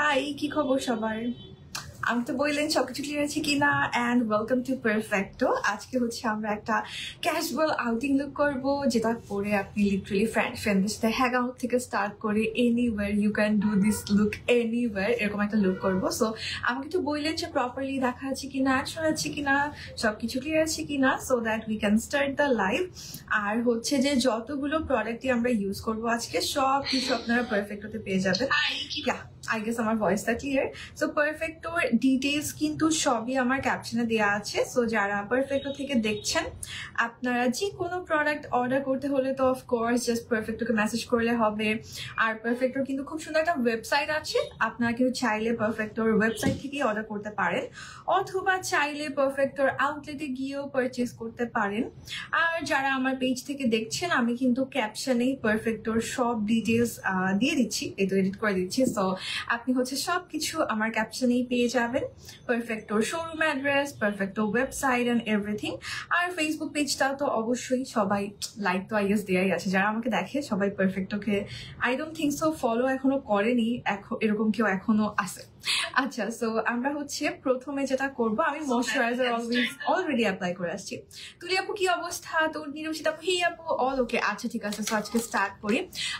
High, কি খবর সবার? আমি তো বললেন সবকিছু ক্লিয়ার আছে কিনা। And welcome to Perfecto. আজকে হচ্ছে আমরা একটা ক্যাজুয়াল আউটিং লুক করব, যেটা পরে আপনি লিটারালি ফ্রেন্ডদের সাথে হ্যাং আউট থেকে স্টার্ট করে anywhere you can do this look anywhere, এরকম একটা লুক করবো। সো আমাকে তো বললেন যে প্রপারলি দেখা আছে কিনা, অ্যাকশন আছে কিনা, সবকিছু ক্লিয়ার আছে কিনা, so that we can start the live. আর হচ্ছে যে যতগুলো প্রোডাক্টই আমরা ইউজ করবো আজকে, সব কিছু আপনারা পারফেক্টোতে পেয়ে যাবেন। আই গেস আমার ভয়েসটা ক্লিয়ার। সো পারফেক্টোর ডিটেলস কিন্তু সবই আমার ক্যাপশনে দেওয়া আছে। সো যারা পারফেক্টো থেকে দেখছেন, আপনারা যে কোনো প্রোডাক্ট অর্ডার করতে হলে তো অফকোর্স জাস্ট পারফেক্টোকে মেসেজ করলে হবে। আর পারফেক্টোর কিন্তু খুব সুন্দর একটা ওয়েবসাইট আছে, আপনারা কেউ চাইলে পারফেক্টোর ওয়েবসাইট থেকেই অর্ডার করতে পারেন, অথবা চাইলে পারফেক্টোর আউটলেটে গিয়েও পারচেজ করতে পারেন। আর যারা আমার পেজ থেকে দেখছেন, আমি কিন্তু ক্যাপশনেই পারফেক্টোর সব ডিটেলস দিয়ে দিচ্ছি, এই তো এডিট করে দিচ্ছি। সো আপনি হচ্ছে সবকিছু আমার ক্যাপশনেই পেয়ে যাবেন, পারফেক্টোর showroom address, Perfecto website and everything. আর ফেসবুক পেজটা তো অবশ্যই সবাই লাইক তো আই গেস দেয়াই আছে, যারা আমাকে দেখে সবাই পারফেক্টোকে I don't think so follow এখনো করেনি, এরকম কেউ এখনো আছে। আচ্ছা, সো আমরা হচ্ছে প্রথমে যেটা করব, আমি ময়শ্চারাইজার অলরেডি অ্যাপ্লাই করে আসছি। তুলি আপু কি অবস্থা? তোর নিরুষিত আপু, হি আপু, অল ওকে। আচ্ছা ঠিক আছে, সো আজকে স্টার্ট করি।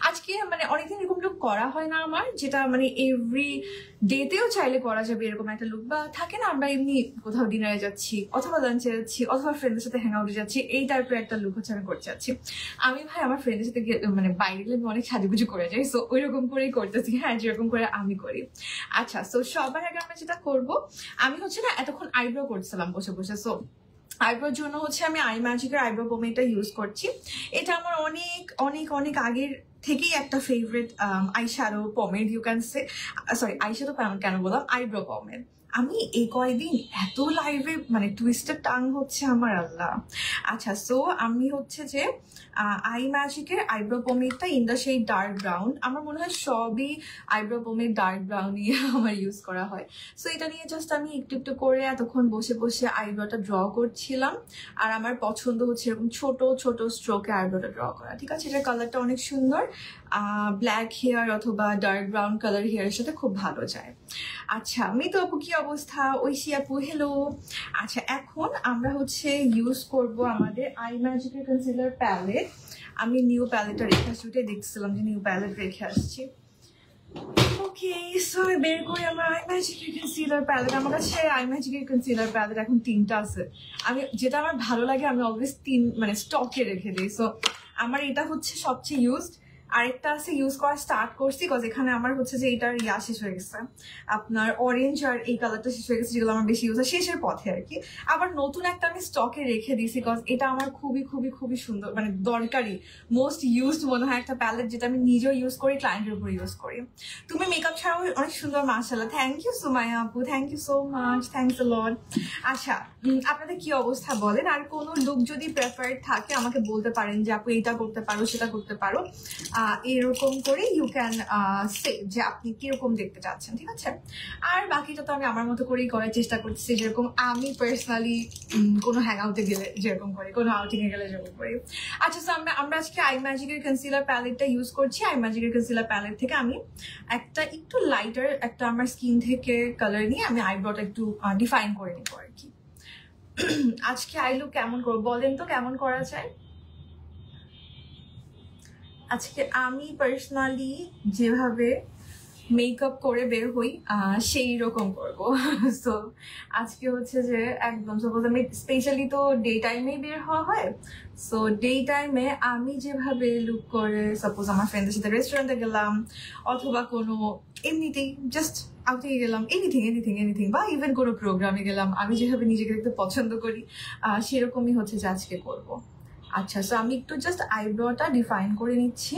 আজকে মানে অনেকদিন এরকম লুক করা হয় না আমার, যেটা মানে এভরি ডেতেও চাইলে করা যাবে এরকম একটা লুক। বা থাকে না, আমরা এমনি কোথাও ডিনারে যাচ্ছি, অথবা লাঞ্চে যাচ্ছি, অথবা ফ্রেন্ডের সাথে হ্যাং আউটে যাচ্ছি, এই টাইপের একটা লুক হচ্ছে আমি করতে চাচ্ছি। আমি ভাই আমার ফ্রেন্ডের সাথে মানে বাইরে গেলে অনেক সাজুগুজু করে যাই, সো ওইরকম করেই করতেছি, হ্যাঁ যেরকম করে আমি করি। আচ্ছা, সো সবার আগে আমরা যেটা করবো, আমি হচ্ছে না এতক্ষণ আইব্রো করছিলাম বসে বসে। সো আইব্রোর জন্য হচ্ছে আমি আই ম্যাজিকের আইব্রো পোমেটা ইউজ করছি। এটা আমার অনেক অনেক অনেক আগের থেকেই একটা favourite eye shadow pomade, you can say, sorry eye shadow কেন বললাম, আইব্রো পমেড। আমি এই কয়েকদিন এত লাইভে মানে টুইস্টেড টাং হচ্ছে আমার, আল্লাহ। আচ্ছা, সো আমি হচ্ছে যে আই ম্যাজিকের আইব্রো পোমেডটা in the shade dark brown. আমার মনে হয় সবই আইব্রো পোমেড ডার্ক ব্রাউনই আমার ইউজ করা হয়। সো এটা নিয়ে জাস্ট আমি একটু একটু করে এতক্ষণ বসে বসে আইব্রোটা ড্র করছিলাম। আর আমার পছন্দ হচ্ছে এরকম ছোট ছোট স্ট্রোকে আইব্রোটা ড্র করা। ঠিক আছে, এটার কালারটা অনেক সুন্দর, ব্ল্যাক হেয়ার অথবা ডার্ক ব্রাউন কালার হেয়ারের সাথে খুব ভালো যায়। আচ্ছা, মিতু আপু কি অবস্থা? ঐশী আপু হ্যালো। আচ্ছা, এখন আমরা হচ্ছে ইউজ করব আমাদের আই ম্যাজিকের কনসিলার প্যালেট। আমি নিউ প্যালেটটা রেখে আসছি, ওটাই দেখছিলাম যে নিউ প্যালেট রেখে আসছি। ওকে, সো আমি বের করি আমার আই ম্যাজিকের কনসিলার প্যালেট। আমার কাছে আই ম্যাজিকের কনসিলার প্যালেট এখন 3টা আছে। আমি যেটা আমার ভালো লাগে আমি অলওয়েজ 3 মানে স্টকে রেখে দিই। সো আমার এটা হচ্ছে সবচেয়ে ইউজড। আরেকটা আছে ইউজ করা স্টার্ট করছি, বিকজ এখানে আমার হচ্ছে যে এটার শেষ হয়ে গেছে, আপনার অরেঞ্জ আর এই কালারটা শেষ হয়ে গেছে, যেগুলো আমার বেশি ইউজ হয়, শেষের পথে আর কি। আবার নতুন একটা আমি স্টকে রেখে দিয়েছি, বিকজ এটা আমার খুবই খুবই খুবই সুন্দর, মানে দরকারি, মোস্ট ইউজড মনে হয় একটা প্যালেট, যেটা আমি নিজেও ইউজ করি, ক্লায়েন্টের উপর ইউজ করি। তুমি মেকআপ ছাড়াও অনেক সুন্দর, মাশাআল্লাহ। থ্যাংক ইউ সুমাইয়া আপু, thank you so much, thanks a lot. আচ্ছা, আপনাদের কি অবস্থা বলেন? আর কোনো লুক যদি প্রেফারেড থাকে আমাকে বলতে পারেন যে আপু এটা করতে পারো, সেটা করতে পারো, এরকম করে ইউ ক্যান সে যে আপনি কিরকম দেখতে চাচ্ছেন। ঠিক আছে, আর বাকিটা তো আমি আমার মতো করেই করার চেষ্টা করছি, যেরকম আমি পার্সোনালি কোনো হ্যাং আউটে গেলে যেরকম করি, কোনো আউটিং এ গেলে যেরকম করি। আচ্ছা, আমরা আজকে আই ম্যাজিকের কনসিলার প্যালেটটা ইউজ করছি। আই ম্যাজিকের কনসিলার প্যালেট থেকে আমি একটা একটু লাইটার একটা আমার স্কিন থেকে কালার নিয়ে আমি আইব্রোটা একটু ডিফাইন করে নিবো আর কি। আজকে আই লুক কেমন করবো বলেন তো, কেমন করা যায়? আজকে আমি পার্সোনালি যেভাবে মেকআপ করে বের হই সেই রকম করবো। সো আজকে হচ্ছে যে একদম সাপোজ আমি স্পেশালি তো ডে টাইমেই বের হওয়া হয়, সো ডে টাইমে আমি যেভাবে লুক করে সাপোজ আমার ফ্রেন্ডের সাথে রেস্টুরেন্টে গেলাম, অথবা কোনো এমনিতেই জাস্ট আউটিংয়ে গেলাম, এনিথিং এনিথিং এনিথিং, বা ইভেন কোনো প্রোগ্রামে গেলাম, আমি যেভাবে নিজেকে দেখতে পছন্দ করি সেরকমই হচ্ছে যে আজকে করবো। আচ্ছা, সো আমি একটু জাস্ট আইব্রোটা ডিফাইন করে নিচ্ছি।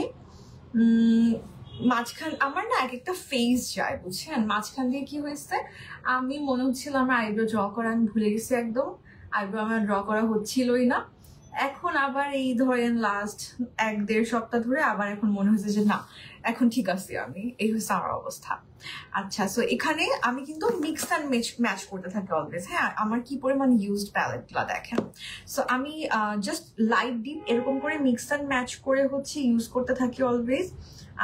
মাঝখান আমার না এক একটা ফেস যায়, বুঝছেন? মাঝখান দিয়ে কি হয়েছে, আমি মনে হচ্ছিল আমার আইব্রো ড্র করা আমি ভুলে গেছি, একদম আইব্রো আমার ড্র করা হচ্ছিলই না। এখন আবার এই ধরেন লাস্ট 1-1.5 সপ্তাহ ধরে আবার এখন মনে হচ্ছে যে না, এখন ঠিক আছে আমি, এই হচ্ছে আমার অবস্থা। আচ্ছা, সো এখানে আমি কিন্তু মিক্স অ্যান্ড ম্যাচ করতে থাকি অলওয়েজ। হ্যাঁ, আমার কি পরিমাণ ইউজড প্যালেটগুলো দেখেন। সো আমি জাস্ট লাইট ডিপ এরকম করে মিক্স অ্যান্ড ম্যাচ করে হচ্ছে ইউজ করতে থাকি অলওয়েজ।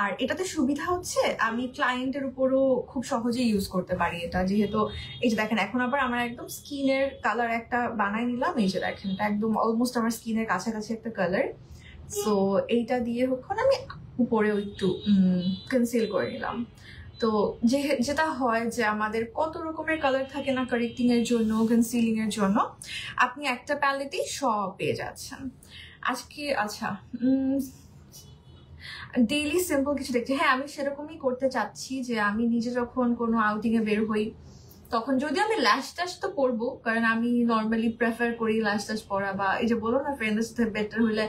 আর এটাতে সুবিধা হচ্ছে আমি ক্লায়েন্টের উপরও খুব সহজে ইউজ করতে পারি এটা, যেহেতু এই যে দেখেন এখন আবার আমার একদম স্কিনের কালার একটা বানাই নিলাম। এই যে দেখেন এটা একদম অলমোস্ট আমার স্কিনের কাছাকাছি একটা কালার। সো এইটা দিয়ে হচ্ছে আমি উপরেও একটু কনসিল করে নিলাম। তো যেটা হয় যে আমাদের কত রকমের কালার থাকে না কারেক্টিং এর জন্য, কনসিলিং এর জন্য, আপনি একটা প্যালেটেই সব পেয়ে যাচ্ছেন আজকে। আচ্ছা, ডেইলি সিম্পল কিছু দেখছি। হ্যাঁ, আমি সেরকমই করতে চাচ্ছি যে আমি নিজে যখন কোনো আউটিং এ বের হই তখন যদি আমি ল্যাশ ট্যাশ তো পরবো, কারণ আমি নর্মালি প্রেফার করি ল্যাশ ট্যাশ পরা, বা এই যে বলো না ফ্রেন্ডের সাথে বেটার হইলে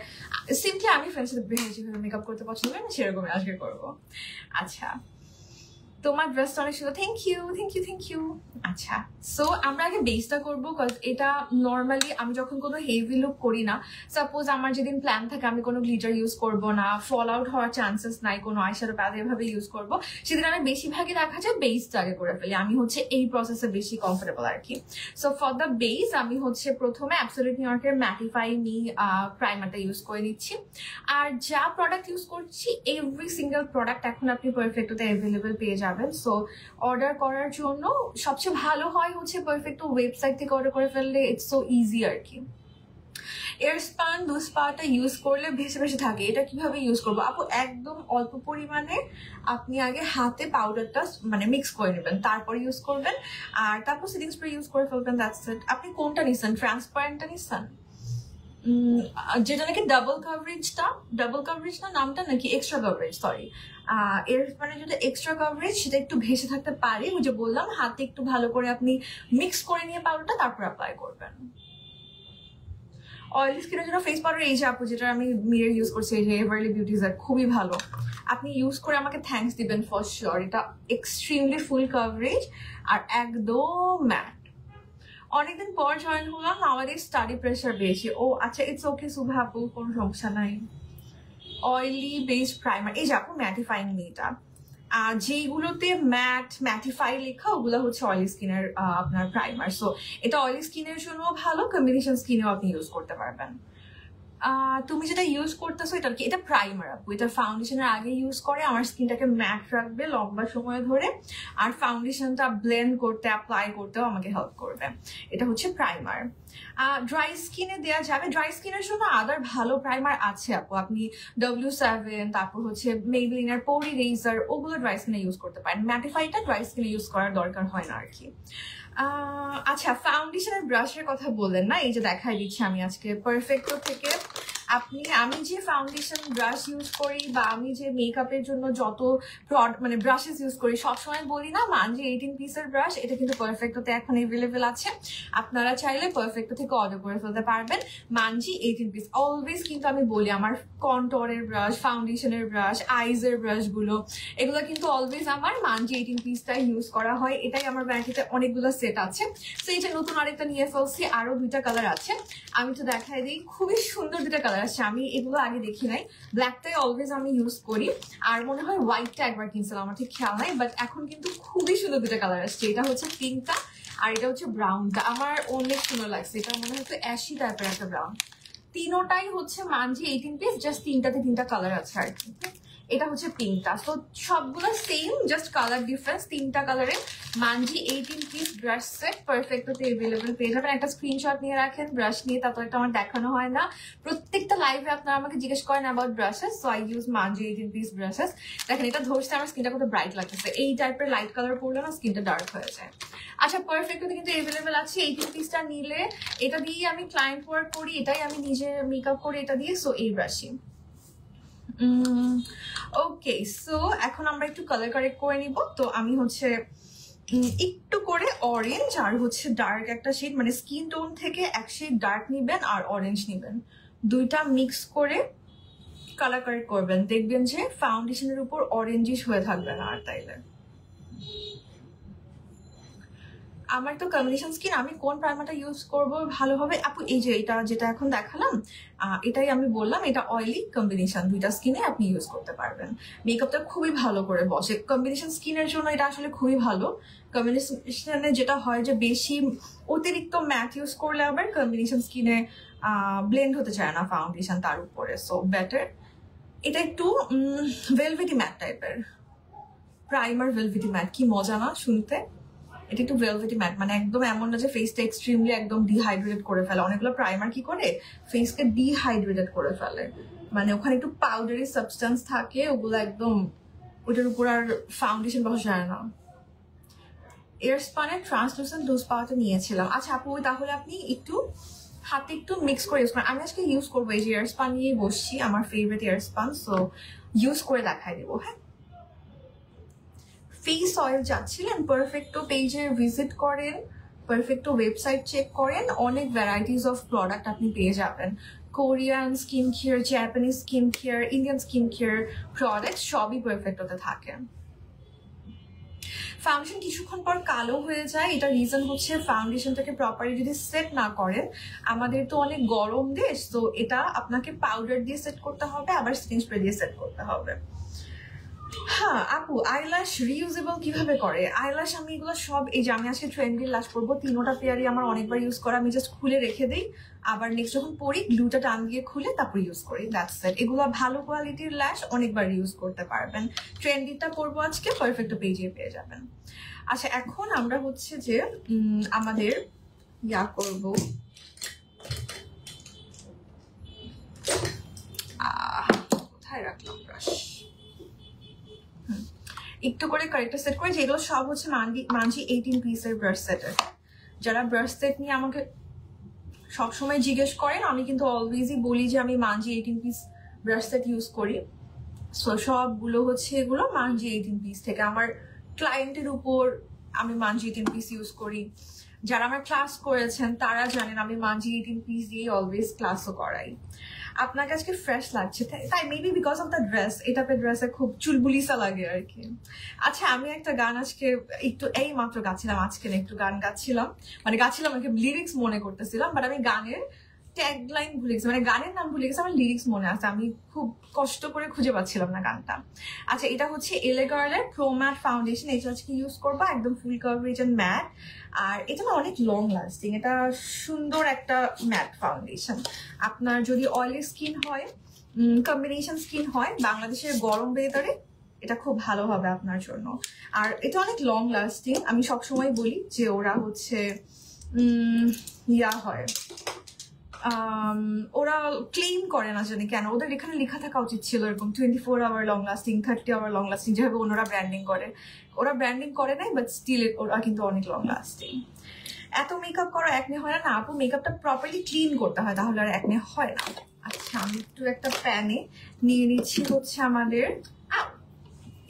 সিম্পলি আমি ফ্রেন্ডের সাথে বের হয়ে যেভাবে মেকআপ করতে পছন্দ করি আমি সেরকমই আজকে করবো। আচ্ছা, তোমার ড্রেসটা অনেক সুন্দর, thank you thank you thank you. আচ্ছা, সো আমরা আগে বেসটা করবো, কজ এটা নর্মালি আমি যখন কোনো হেভি লুক করি না, সাপোজ আমার যেদিন প্ল্যান থাকে আমি কোনো গ্লিটার ইউজ করবো না, ফল আউট হওয়ার চান্সেস নাই, কোনো আইশ্যাডো প্যালেট এভাবে ইউজ করবো, সেদিন আমি বেশিরভাগই দেখা যায় বেসটা আগে করে ফেলি। আমি হচ্ছে এই প্রসেসে বেশি কমফোর্টেবল আর কি। সো ফর দ্য বেস আমি হচ্ছে প্রথমে অ্যাবসোলিউট নিউ ইয়র্কের ম্যাটিফাই মি প্রাইমারটা ইউজ করে নিচ্ছি। আর যা প্রোডাক্ট ইউজ করছি এভরি সিঙ্গেল প্রোডাক্ট এখন আপনি পারফেক্টতে অ্যাভেলেবেল পেয়ে যাবেন। সো অর্ডার করার জন্য সবচেয়ে ভালো হয় হচ্ছে পারফেক্ট ওয়েবসাইট থেকে অর্ডার করে ফেললে, ইটস সো ইজি আর কি। এয়ারস্পান দুস্পাটা ইউজ করলে ভেসে ভেসে থাকে, এটা কিভাবে ইউজ করবো আপু? একদম অল্প পরিমাণে আপনি আগে হাতে পাউডারটা মানে মিক্স করে নেবেন, তারপর ইউজ করবেন, আর তারপর সেটিং স্প্রে ইউজ করে ফেলবেন, দ্যাটস ইট। আপনি কোনটা নিচ্ছেন, ট্রান্সপারেন্টটা নিচ্ছেন? যেটা নাকি ডাবল কাভারেজ না নামটা, নাকি এক্সট্রা কাভারেজ? সরি, এর মানে যেটা এক্সট্রা কাভারেজ সেটা একটু ভেসে থাকতে পারে, ওই যে বললাম হাতে একটু ভালো করে আপনি মিক্স করে নিয়ে পাউডারটা তারপর অ্যাপ্লাই করবেন। অয়েলি স্কিনের জন্য ফেস পাউডার এই যে আপু যেটা আমি মিরর ইউজ করছি, এই যে এভারলি বিউটিজার, খুবই ভালো। আপনি ইউজ করে আমাকে থ্যাঙ্কস দিবেন ফর শিওর। এটা এক্সট্রিমলি ফুল কাভারেজ আর একদম ম্যাট। অনেকদিন পর জয়েন হলাম, আমাদের স্টাডি প্রেশার বেশি। ও আচ্ছা, ইটস ওকে শুভা আপু, কোনো সমস্যা নাই। অয়েলি বেসড প্রাইমার, এই যে আপু ম্যাটিফাইং এটা, যেগুলোতে ম্যাটিফাই লেখা ওগুলো হচ্ছে অয়েলি স্কিনের আপনার প্রাইমার। সো এটা অয়েলি স্কিনের জন্য ভালো, কম্বিনেশন স্কিনেও আপনি ইউজ করতে পারবেন। তুমি যেটা ইউজ করতেছো এটা কি? এটা প্রাইমার আপু, এটা ফাউন্ডেশনের আগে ইউজ করে আমার স্কিনটাকে ম্যাট রাখবে লম্বা সময় ধরে, আর ফাউন্ডেশনটা ব্লেন্ড করতে অ্যাপ্লাই করতেও আমাকে হেল্প করবে। এটা হচ্ছে প্রাইমার। ড্রাই স্কিনে দেওয়া যাবে, ড্রাই স্কিনের জন্য আদার ভালো প্রাইমার আছে আপু, আপনি W7, তারপর হচ্ছে মেবলিনের পোরি রেজার, ওগুলো ড্রাই স্কিনে ইউজ করতে পারেন। ম্যাটিফাইটা ড্রাই স্কিনে ইউজ করার দরকার হয় না আর কি। আচ্ছা, ফাউন্ডেশনের ব্রাশের কথা বললেন না, এই যে দেখাই দিচ্ছি আমি আজকে পারফেক্টো থেকে। আমি যে ফাউন্ডেশন ব্রাশ ইউজ করি বা আমি যে মেকআপের জন্য যত মানে ব্রাশেস ইউজ করি, সবসময় বলি না মানজি 18 পিসের ব্রাশ, এটা কিন্তু পারফেক্টোতে এখন এভেলেবেল আছে। আপনারা চাইলে পারফেক্টো থেকে অর্ডার করে ফেলতে পারবেন মানজি 18 পিস। অলওয়েজ কিন্তু আমি বলি আমার কন্ট্রোরের ব্রাশ, ফাউন্ডেশনের ব্রাশ, আইজের ব্রাশগুলো, এগুলো কিন্তু অলওয়েজ আমার মানজি 18 পিসটাই ইউজ করা হয়। এটাই আমার ব্যাংকেতে অনেকগুলো সেট আছে। তো এই যে নতুন আরেকটা নিয়ে ফেলছি, আরো 2টা কালার আছে, আমি তো দেখাই দিই। খুবই সুন্দর 2টা কালার আছে, আমি এগুলো আগে দেখি নাই। ব্ল্যাকটাই অলওয়েজ আমি ইউজ করি, আর মনে হয় হোয়াইটটা একবার কিনছিলাম, আমার ঠিক খেয়াল নাই, বাট এখন কিন্তু খুবই সুন্দর 2টা কালার আসছে। এটা হচ্ছে পিঙ্কটা আর এটা হচ্ছে ব্রাউনটা, আমার অনেক সুন্দর লাগছে। এটা মনে হয় অ্যাশি টাইপের একটা ব্রাউন। তিনোটাই হচ্ছে মানজি 18 পিস, জাস্ট 3টাতে 3টা কালার আছে আর কি। এটা হচ্ছে পিঙ্কটা, তো সবগুলো সেম, জাস্ট কালার ডিফারেন্স। 3টা কালারে মানজি 18 পিস ব্রাশ সেট পারফেক্টতে এভেলেবেল পেয়ে যাবেন। একটা স্ক্রিনশট নিয়ে রাখেন ব্রাশ নিয়ে, তারপর একটা আমার দেখানো হয় না, প্রত্যেকটা লাইভে আপনারা আমাকে জিজ্ঞেস করেন about brushes, so I use Munsey 18 piece brushes. দেখেন এটা ধরছে, আমার স্কিনটা কত ব্রাইট লাগতেছে। এই টাইপের লাইট কালার পরলে না স্কিনটা ডার্ক হয়ে যায়। আচ্ছা, পারফেক্টতে কিন্তু এভেলেবেল আছে। 18 পিসটা নিলে এটা দিয়েই আমি ক্লায়েন্ট ওয়ার্ক করি, এটাই আমি নিজে মেকআপ করি এটা দিয়ে। সো এই ব্রাশই। ওকে, সো এখন আমরা একটু কালার কারেক্ট করে নিব। তো আমি হচ্ছে একটু করে অরেঞ্জ আর হচ্ছে ডার্ক একটা শেড, মানে স্কিন টোন থেকে এক শেড ডার্ক নিবেন আর অরেঞ্জ নিবেন, 2টা মিক্স করে কালার কারেক্ট করবেন। দেখবেন যে ফাউন্ডেশনের উপর অরেঞ্জিশ হয়ে থাকবে না আর তাইলে। আমার তো কম্বিনেশন স্কিন, আমি কোন প্রাইমারটা ইউজ করব ভালো হবে আপু? এই যে এটা যেটা এখন দেখালাম, এটাই আমি বললাম, এটা অয়েলি কম্বিনেশন, দুইটা স্কিনে আপনি ইউজ করতে পারবেন। মেকআপটা খুবই ভালো করে বসে কম্বিনেশন স্কিনের জন্য, এটা আসলে খুবই ভালো। কম্বিনেশনে যেটা হয় যে বেশি অতিরিক্ত ম্যাট ইউজ করলে আবার কম্বিনেশন স্কিনে ব্লেন্ড হতে চায় না ফাউন্ডেশন তার উপরে, সো বেটার। এটা একটু ভেলভেটি ম্যাট টাইপের প্রাইমার, ভেলভেটি ম্যাট, কি মজা না শুনতে? এটা একটু ভেলভেটি ম্যাট, মানে একদম এমন না যে ফেসটা এক্সট্রিমলি একদম ডিহাইড্রেটেড করে ফেলে। অনেকগুলো প্রাইমার কি করে ফেসকে ডিহাইড্রেটেড করে ফেলে, মানে ওখানে একটু পাউডারি সাবস্টেন্স থাকে, ওগুলো একদম ওটার উপর আর ফাউন্ডেশন বসা যায় না। এয়ারস্পানের ট্রান্সলুসেন্ট লুজ পাওয়াটা নিয়েছিলাম। আচ্ছা আপু, তাহলে আপনি একটু হাতে একটু মিক্স করে ইউজ করেন। আমি আজকে ইউজ করবো, এই যে এয়ারস্পান নিয়েই বসছি, আমার ফেভারিট এয়ারস্পান, সো ইউজ করে দেখাই দেবো। হ্যাঁ, ফেস অয়েল যাচ্ছিলেন, পারফেক্টো পেজে ভিজিট করেন, পারফেক্টো ওয়েবসাইট চেক করেন, অনেক ভ্যারাইটিস অফ প্রোডাক্ট আপনি পেয়ে যাবেন। Korean skin care, Japanese skin care, Indian skin care product সবই পারফেক্টোতে থাকে। ফাউন্ডেশন কিছুক্ষণ পর কালো হয়ে যায়, এটা রিজন হচ্ছে ফাউন্ডেশনটাকে প্রপারলি যদি সেট না করেন। আমাদের তো অনেক গরম দেশ, তো এটা আপনাকে পাউডার দিয়ে সেট করতে হবে, আবার স্কিন স্প্রে দিয়ে সেট করতে হবে। হ্যাঁ আপু, আইল্যাশ রিউজেবল কিভাবে করে? আইল্যাশ আমি এগুলো সব, এই যে আমি আজকে ট্রেন্ডি ল্যাশ পরবো, তিনোটা পেয়ারই আমার অনেকবার ইউজ করা, আমি জাস্ট খুলে রেখে দিই, আবার নেক্সট যখন পরি গ্লুটা টান দিয়ে খুলে তারপর ইউজ করি, দ্যাটস ইট। এগুলো ভালো কোয়ালিটির ল্যাশ, অনেকবার ইউজ করতে পারবেন। ট্রেন্ডিটা পরবো আজকে, পারফেক্ট পেজে পেয়ে যাবেন। আচ্ছা এখন আমরা হচ্ছে যে আমাদের ইয়া করবো, কোথায় রাখলাম ব্রাশ, একটু করে কারেক্টার সেট করে, যেগুলো সব হচ্ছে মানজি 18 পিসের ব্রাশ সেটের। যারা ব্রাশ সেট নিয়ে আমাকে সবসময় জিজ্ঞেস করেন, আমি কিন্তু অলওয়েজই বলি যে আমি Munsey 18 piece brush set use করি। সো সবগুলো হচ্ছে এগুলো মানজি 18 পিস থেকে, আমার ক্লায়েন্টের উপর আমি মানজি 18 পিস ইউজ করি। যারা আমার ক্লাস করেছেন তারা জানেন আমি মানজি 18 পিস দিয়ে অলওয়েজ ক্লাসও করাই। আপনার কাছে ফ্রেশ লাগছে তাই, maybe because of the dress, এটা ড্রেসে খুব চুলবুলিসা লাগে আর কি। আচ্ছা আমি একটা গান আজকে একটু এই মাত্র গাচ্ছিলাম, আজকে একটু গান গাচ্ছিলাম, মানে গাচ্ছিলাম লিরিক্স মনে করতেছিলাম, বাট আমি গানের ট্যাগ লাইন ভুলে গেছি, মানে গানের নাম ভুলে গেছি, আমার লিরিক্স মনে আছে, আমি খুব কষ্ট করে খুঁজে পাচ্ছিলাম না গানটা। আচ্ছা এটা হচ্ছে এলে গার্লের প্রো ম্যাট ফাউন্ডেশন, এটা আজকে ইউজ করবো, একদম ফুল কভারেজ এন্ড ম্যাট, আর এটা না অনেক লং লাস্টিং, এটা সুন্দর একটা ম্যাট ফাউন্ডেশন। আপনার যদি অয়েলি স্কিন হয়, কম্বিনেশন স্কিন হয়, বাংলাদেশের গরম ওয়েদারে এটা খুব ভালো হবে আপনার জন্য। আর এটা অনেক লং লাস্টিং, আমি সবসময় বলি যে ওরা হচ্ছে ইয়া হয়, ওরা ক্লেম করে না জানি কেন, ওদের এখানে লেখা থাকা উচিত ছিল এরকম 24 hour long lasting, 30 hour long lasting, যেভাবে ওনারা ব্র্যান্ডিং করে। ওরা ব্র্যান্ডিং করে নাই, বাট স্টিল ওরা কিন্তু অনেক লং লাস্টিং। এত মেকআপ করা একনে হয় না আপু, মেকআপটা প্রপারলি ক্লিন করতে হয়, তাহলে আর একনে হয় না। আচ্ছা আমি একটু একটা প্যানে নিয়ে নিচ্ছি হচ্ছে আমাদের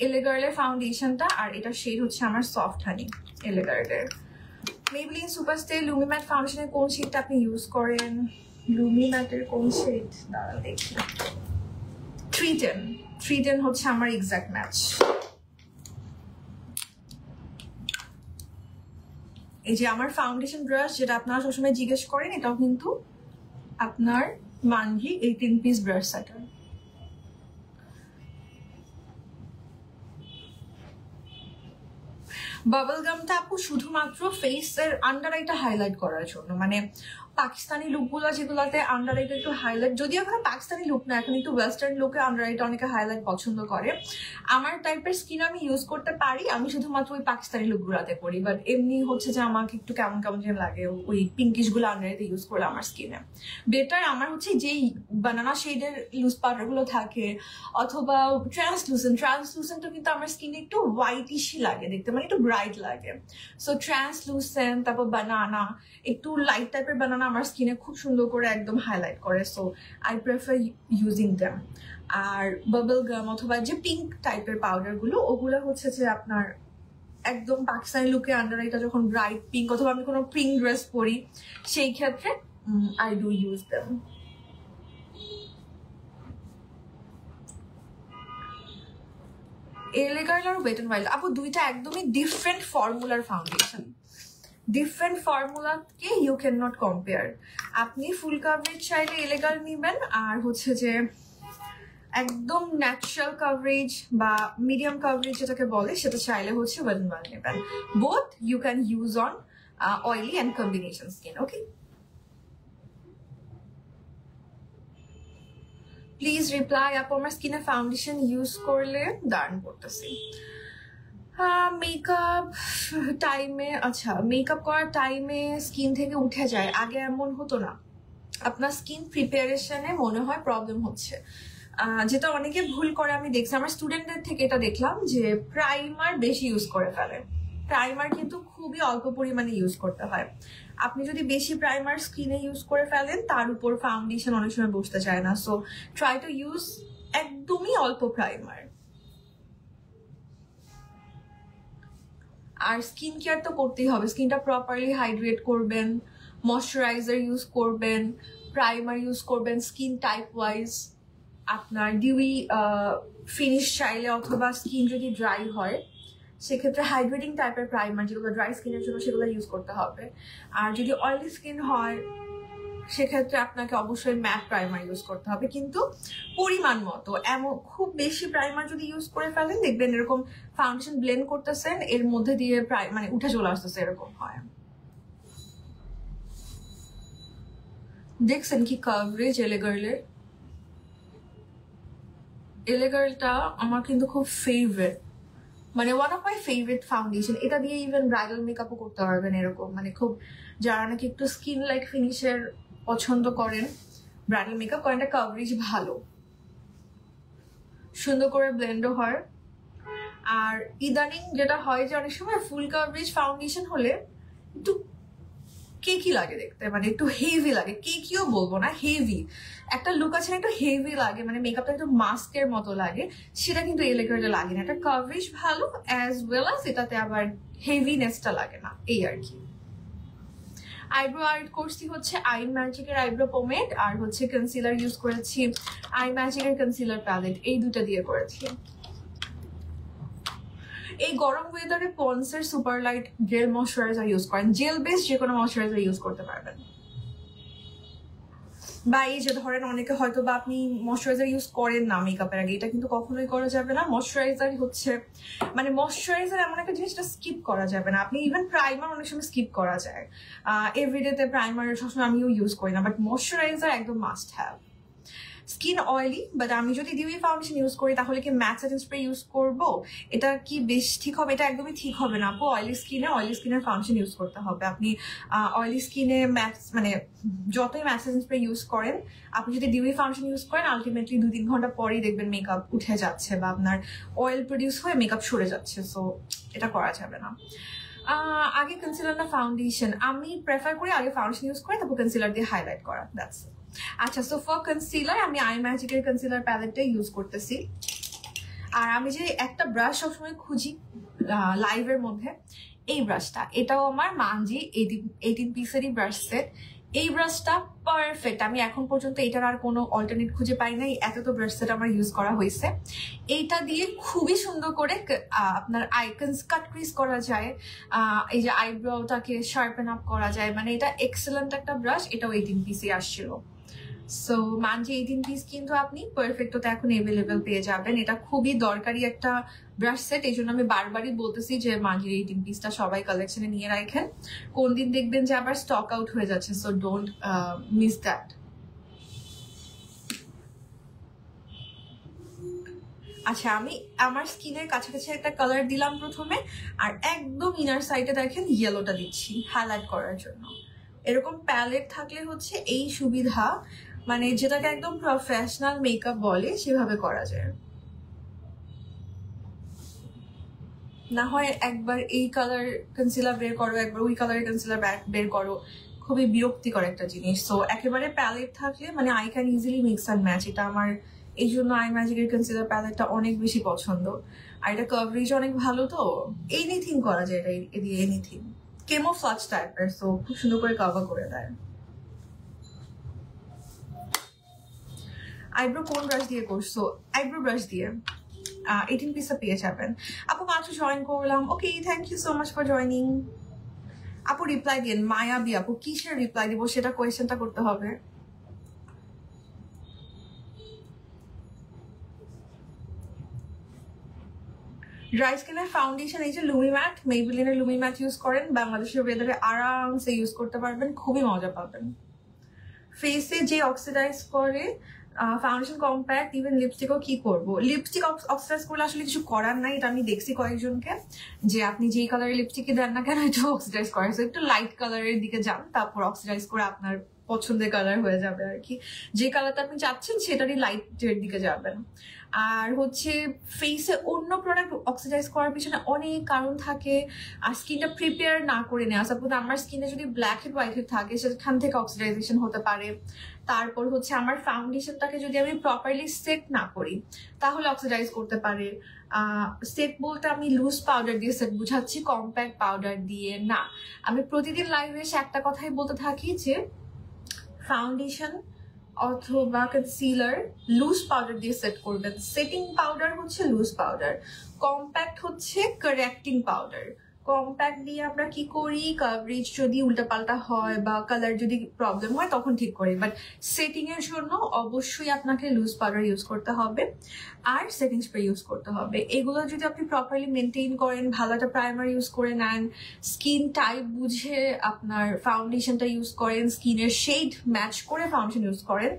এলে গার্লের ফাউন্ডেশনটা, আর এটা শেড হচ্ছে আমার সফট হানি এলে গার্লের। মেবলিন সুপারস্টে লুমি ম্যাট ফাউন্ডেশনের কোন শেডটা আপনি ইউজ করেন? লুমি ম্যাটের কোন শেড দাঁড়া দেখি, 310 হচ্ছে আমার এক্সাক্ট ম্যাচ। এই যে আমার ফাউন্ডেশন ব্রাশ যেটা আপনারা সবসময় জিজ্ঞেস করেন, এটাও কিন্তু আপনার মানজি 18 পিস ব্রাশ সেটার। বাবল গামটা আপু শুধুমাত্র ফেসের আন্ডার আইটা হাইলাইট করার জন্য, মানে পাকিস্তানি লুকগুলো যেগুলোতে আন্ডার আইটা একটু হাইলাইট, যদিও এখন পাকিস্তানি লুক না, এখন একটু ওয়েস্টার্ন লুকে আন্ডার আইটা অনেকে হাইলাইট পছন্দ করে। আমার টাইপের স্কিন আমি ইউজ করতে পারি, আমি শুধুমাত্র ওই পাকিস্তানি লুকগুলোতে করি, বাট এমনি হচ্ছে যে আমাকে একটু কেমন কেমন যেন লাগে ওই পিঙ্কিশ গুলো আন্ডার আইতে ইউজ করলে আমার স্কিনে বেটার। আমার হচ্ছে যেই বানানা শেডের লুজ পাউডার গুলো থাকে, অথবা ট্রান্সলুসেন্টও কিন্তু আমার স্কিনে একটু হোয়াইটিশই লাগে দেখতে, মানে একটু ব্রাইট লাগে। সো ট্রান্সলুসেন্ট, তারপর বানানা, একটু লাইট টাইপের বানানা আমার স্কিনে খুব সুন্দর করে একদম হাইলাইট করে, so I prefer using them. আর বাবল গাম অথবা যে পিঙ্ক টাইপের পাউডার গুলো, ওগুলো হচ্ছে যে আপনার একদম পাকিস্তানি লুকে আন্ডার আইটা যখন ব্রাইট পিঙ্ক, অথবা আমি কোনো পিঙ্ক ড্রেস পরি সেই ক্ষেত্রে I do use them. LA girl আর ওয়েট এন্ড ওয়াইল্ড আপু দুইটা একদমই ডিফারেন্ট ফর্মুলার ফাউন্ডেশন। ডিফারেন্ট ফর্মুলাকে ইউ ক্যান নট কম্পেয়ার। আপনি ফুল কাভারেজ চাইলে এলেগাল নিবেন, আর হচ্ছে যে একদম ন্যাচারাল কাভারেজ বা মিডিয়াম কাভারেজ যেটাকে বলে সেটা চাইলে হচ্ছে ওয়েট এন্ড ওয়াইল্ড নেবেন। Both you can use on oily and combination skin. Okay, please reply আপু আমার স্কিনে ফাউন্ডেশন ইউজ করলে দারুণ পড়তেছি। মেকআপ টাইমে, আচ্ছা মেকআপ করার টাইমে স্কিন থেকে উঠে যায়, আগে এমন হতো না। আপনার স্কিন প্রিপারেশনে মনে হয় প্রবলেম হচ্ছে, যেটা অনেকে ভুল করে। আমি দেখছি আমার স্টুডেন্টদের থেকে এটা দেখলাম যে প্রাইমার বেশি ইউজ করে ফেলে। প্রাইমার কিন্তু খুবই অল্প পরিমাণে ইউজ করতে হয়। আপনি যদি বেশি প্রাইমার স্কিনে ইউজ করে ফেলেন তার উপর ফাউন্ডেশন অনেক সময় বসতে চায় না। সো ট্রাই টু ইউজ একদমই অল্প প্রাইমার। আর স্কিন কেয়ার তো করতেই হবে, স্কিনটা প্রপারলি হাইড্রেট করবেন, ময়শ্চারাইজার ইউজ করবেন, প্রাইমার ইউজ করবেন স্কিন টাইপ ওয়াইজ। আপনার ডিউই ফিনিশ চাইলে অথবা স্কিন যদি ড্রাই হয় সেক্ষেত্রে হাইড্রেটিং টাইপের প্রাইমার যেগুলো ড্রাই স্কিনের জন্য সেগুলো ইউজ করতে হবে। আর যদি অয়েলি স্কিন হয় সেক্ষেত্রে আপনাকে অবশ্যই ম্যাট প্রাইমার ইউজ করতে হবে, কিন্তু পরিমাণ মতো। এমন খুব বেশি প্রাইমার যদি ইউজ করে ফেলেন দেখবেন এরকম ফাউন্ডেশন ব্লেন্ড করতেছেন এর মধ্যে দিয়ে মানে উঠে চলে আসতেছে, এরকম হয়। দেখছেন কি কাভারেজ এলেগার্লের? এলেগার্লটা আমার কিন্তু খুব ফেভারিট, মানে one of my favourite foundation. এটা দিয়ে ইভেন ব্রাইডাল মেকআপও করতে পারবেন এরকম, মানে খুব যারা নাকি একটু স্কিন লাইক ফিনিশের পছন্দ করেন, ব্রাইডাল মেকআপ করেন, এটা কাভারেজ ভালো, সুন্দর করে ব্লেন্ডও হয়। আর ইদানিং যেটা হয় যে অনেক সময় ফুল কাভারেজ ফাউন্ডেশন হলে একটু কেকি লাগে দেখতে, মানে একটু হেভি লাগে। কেকিও বলবো না, হেভি একটা লুক আছে না, একটু হেভি লাগে, মানে মেকআপটা একটু মাস্কের মতো লাগে, সেটা কিন্তু এলেগার্লে লাগে না। এটা কাভারেজ ভালো অ্যাজ ওয়েল অ্যাজ এটাতে আবার হেভিনেসটা লাগে না, এই আর কি। আইব্রো আর্ট করছি হচ্ছে আই ম্যাজিকের আইব্রো পোমেড, আর হচ্ছে কনসিলার ইউজ করেছি আই ম্যাজিকের কনসিলার প্যালেট, এই দুটা দিয়ে করেছি। এই গরম ওয়েদারে পন্সের super light gel moisturiser use করেন, জেল বেস যে কোনো ময়শ্চারাইজার ইউজ করতে পারবেন। বা এই যে ধরেন অনেকে হয়তো বা আপনি ময়শ্চারাইজার ইউজ করেন না মেকআপের আগে, এটা কিন্তু কখনোই করা যাবে না। ময়শ্চারাইজার হচ্ছে মানে ময়শ্চারাইজার এমন একটা জিনিসটা স্কিপ করা যাবে না। আপনি ইভেন প্রাইমার অনেক সময় স্কিপ করা যায়, এভরিডেতে প্রাইমার সবসময় আমিও ইউজ করি না, বাট ময়শ্চারাইজার একদম must have. Skin oily, but আমি যদি ডিউই ফাউন্ডেশন ইউজ করি তাহলে কি ম্যাট সেটিং স্প্রে ইউজ করবো? এটা কি বেশ ঠিক হবে? এটা একদমই ঠিক হবে না আপু। অয়েলি স্কিনের ফাউন্ডেশন ইউজ করতে হবে। আপনি অয়েলি স্কিনে ম্যাট মানে যতই ম্যাট সেটিং স্প্রে ইউজ করেন, আপনি যদি ডিউই ফাউন্ডেশন ইউজ করেন আলটিমেটলি 2-3 ঘন্টা পরেই দেখবেন মেকআপ উঠে যাচ্ছে বা আপনার অয়েল প্রডিউস হয়ে মেকআপ সরে যাচ্ছে। সো এটা করা যাবে না। আগে কনসিলার না ফাউন্ডেশন? আমি প্রেফার করি আগে ফাউন্ডেশন ইউজ করি তারপর কনসিলার দিয়ে হাইলাইট করা, দ্যাটস ইট। আচ্ছা, সো ফর কনসিলার আমি আই ম্যাজিকের কনসিলার প্যালেটটা ইউজ করতেছি। আর আমি যে একটা ব্রাশ সবসময় খুঁজি লাইভের মধ্যে, এই ব্রাশটা, এটাও আমার মানজি 18 পিসেরই ব্রাশ সেট। এই ব্রাশটা পারফেক্ট, আমি এখন পর্যন্ত এটার আর কোনো অল্টারনেট খুঁজে পাই নাই, এত তো ব্রাশ সেট আমার ইউজ করা হয়েছে। এইটা দিয়ে খুবই সুন্দর করে আপনার আইকনস কাট ক্রিজ করা যায়, এই যে আইব্রোটাকে শার্পেন আপ করা যায়, মানে এটা এক্সেলেন্ট একটা ব্রাশ। এটাও 18 পিসই আসছিল। সো মানজি 18 পিস কিন্তু আপনি পারফেক্টতে এখন এভেলেবেল পেয়ে যাবেন। এটা খুবই দরকারি একটা ব্রাশ সেট, এই জন্য আমি বারবারই বলতেছি যে মানজির 18 পিসটা সবাই কালেকশনে নিয়ে রাখেন। কোন দিন দেখবেন যে আবার স্টক আউট হয়ে যাচ্ছে, সো ডোন্ট মিস দ্যাট। আচ্ছা, আমি আমার স্কিনের কাছাকাছি একটা কালার দিলাম প্রথমে, আর একদম ইনার সাইডে দেখেন ইয়েলোটা দিচ্ছি হাইলাইট করার জন্য। এরকম প্যালেট থাকলে হচ্ছে এই সুবিধা, মানে যেটাকে একদম প্রফেশনাল মেকআপ বলে সেভাবে করা যায়। না হয় একবার এই কালার কনসিলার বের করো, একবার ওই কালারের কনসিলার বের করো, খুবই বিরক্তিকর একটা জিনিস। সো একেবারে প্যালেট থাকলে মানে I can easily mix and match, এটা আমার এই জন্য আই ম্যাজিকের কনসিলার প্যালেটটা অনেক বেশি পছন্দ। আর এটা কভারেজ অনেক ভালো, তো এনিথিং করা যায় এটা দিয়ে, এনিথিং। কেমোফ্লাজ টাইপের, সো খুব সুন্দর করে কভার করে দেয়। আইব্রো কোন ব্রাশ দিয়ে করছো? আইব্রো ব্রাশ দিয়ে 18 পিসে পেয়ে যাবেন। আপু মাত্র জয়েন করলাম, okay, thank you so much for joining. আপু রিপ্লাই দিন, মায়াবী আপু কিসের রিপ্লাই দিব সেটা কোয়েশ্চেনটা করতে হবে। ড্রাই স্কিনের ফাউন্ডেশন এই যে লুমি ম্যাট, মেইবেলিনের লুমি ম্যাট ইউজ করেন, বাংলাদেশের ওয়েদারে আরামসে ইউজ করতে পারবেন, খুবই মজা পাবেন। ফেসে যে অক্সিডাইজ করে ফাউন্ডেশন, কম্প্যাক্ট, ইভেন লিপস্টিকও কি করব, লিপস্টিক অক্সিডাইজ করলে আসলে কিছু করার নাই, এটা আমি দেখছি কয়েকজনকে যে আপনি যেই কালারের লিপস্টিকই দেন না কেন এটা অক্সিডাইজ করে, একটু লাইট কালারের দিকে যান, তারপর অক্সিডাইজ করে আপনার পছন্দের কালার হয়ে যাবে আর কি, যে কালারটা আপনি চাচ্ছেন সেটারই লাইটের দিকে যাবেন। আর হচ্ছে ফেসে অন্য প্রোডাক্ট অক্সিডাইজ করার পিছনে অনেক কারণ থাকে, আর স্কিনটা প্রিপেয়ার না করে নেওয়া, সাপোজ আমার স্কিনে যদি ব্ল্যাক হেড হোয়াইট হেড থাকে সেখান থেকে অক্সিডাইজেশন হতে পারে। তারপর হচ্ছে আমার ফাউন্ডেশনটাকে যদি আমি প্রপারলি সেট না করি তাহলে অক্সিডাইজ করতে পারে। সেট বলতে আমি লুজ পাউডার দিয়ে সেট বুঝাচ্ছি, কম্প্যাক্ট পাউডার দিয়ে না। আমি প্রতিদিন লাইভে এসে একটা কথাই বলতে থাকি যে ফাউন্ডেশন অথবা কনসিলার লুজ পাউডার দিয়ে সেট করবেন। সেটিং পাউডার হচ্ছে লুজ পাউডার, কম্প্যাক্ট হচ্ছে কারেক্টিং পাউডার। কম্প্যাক্ট দিয়ে আমরা কি করি, কভারেজ যদি উল্টাপাল্টা হয় বা কালার যদি প্রবলেম হয় তখন ঠিক করি, বাট সেটিং এর জন্য অবশ্যই আপনাকে লুজ পাউডার ইউজ করতে হবে আর সেটিং স্প্রে ইউজ করতে হবে। এগুলো যদি আপনি প্রপারলি মেনটেন করেন, ভালো একটা প্রাইমার ইউজ করে নেন, স্কিন টাইপ বুঝে আপনার ফাউন্ডেশনটা ইউজ করেন, স্কিনের শেড ম্যাচ করে ফাউন্ডেশন ইউজ করেন,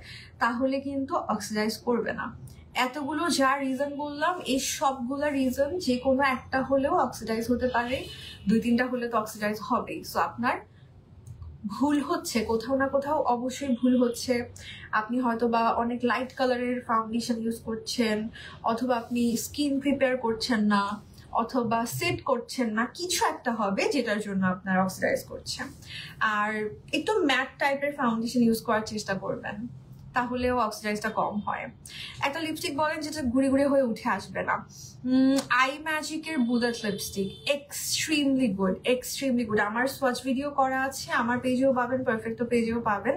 তাহলে কিন্তু অক্সিডাইজ করবে না। এতগুলো যা রিজন বললাম এই সবগুলো রিজন যে কোনো একটা হলেও অক্সিডাইজ হতে পারে, 2-3টা হলে তো অক্সিডাইজ হবেই। সো আপনার ভুল হচ্ছে কোথাও না কোথাও, অবশ্যই ভুল হচ্ছে। আপনি হয়তো বা অনেক লাইট কালারের ফাউন্ডেশন ইউজ করছেন, অথবা আপনি স্কিন প্রিপেয়ার করছেন না, অথবা সেট করছেন না, কিছু একটা হবে যেটার জন্য আপনার অক্সিডাইজ করছে। আর একটু ম্যাট টাইপের ফাউন্ডেশন ইউজ করার চেষ্টা করবেন, তাহলেও অক্সিডাইজটা কম হয়। একটা লিপস্টিক বলেন যেটা ঘুরে ঘুরে হয়ে উঠে আসবে না, আই ম্যাজিকের bullet lipstick, extremely good, extremely good. আমার সোয়াচ ভিডিও করা আছে, আমার পেজেও পাবেন, পারফেক্টো পেজেও পাবেন।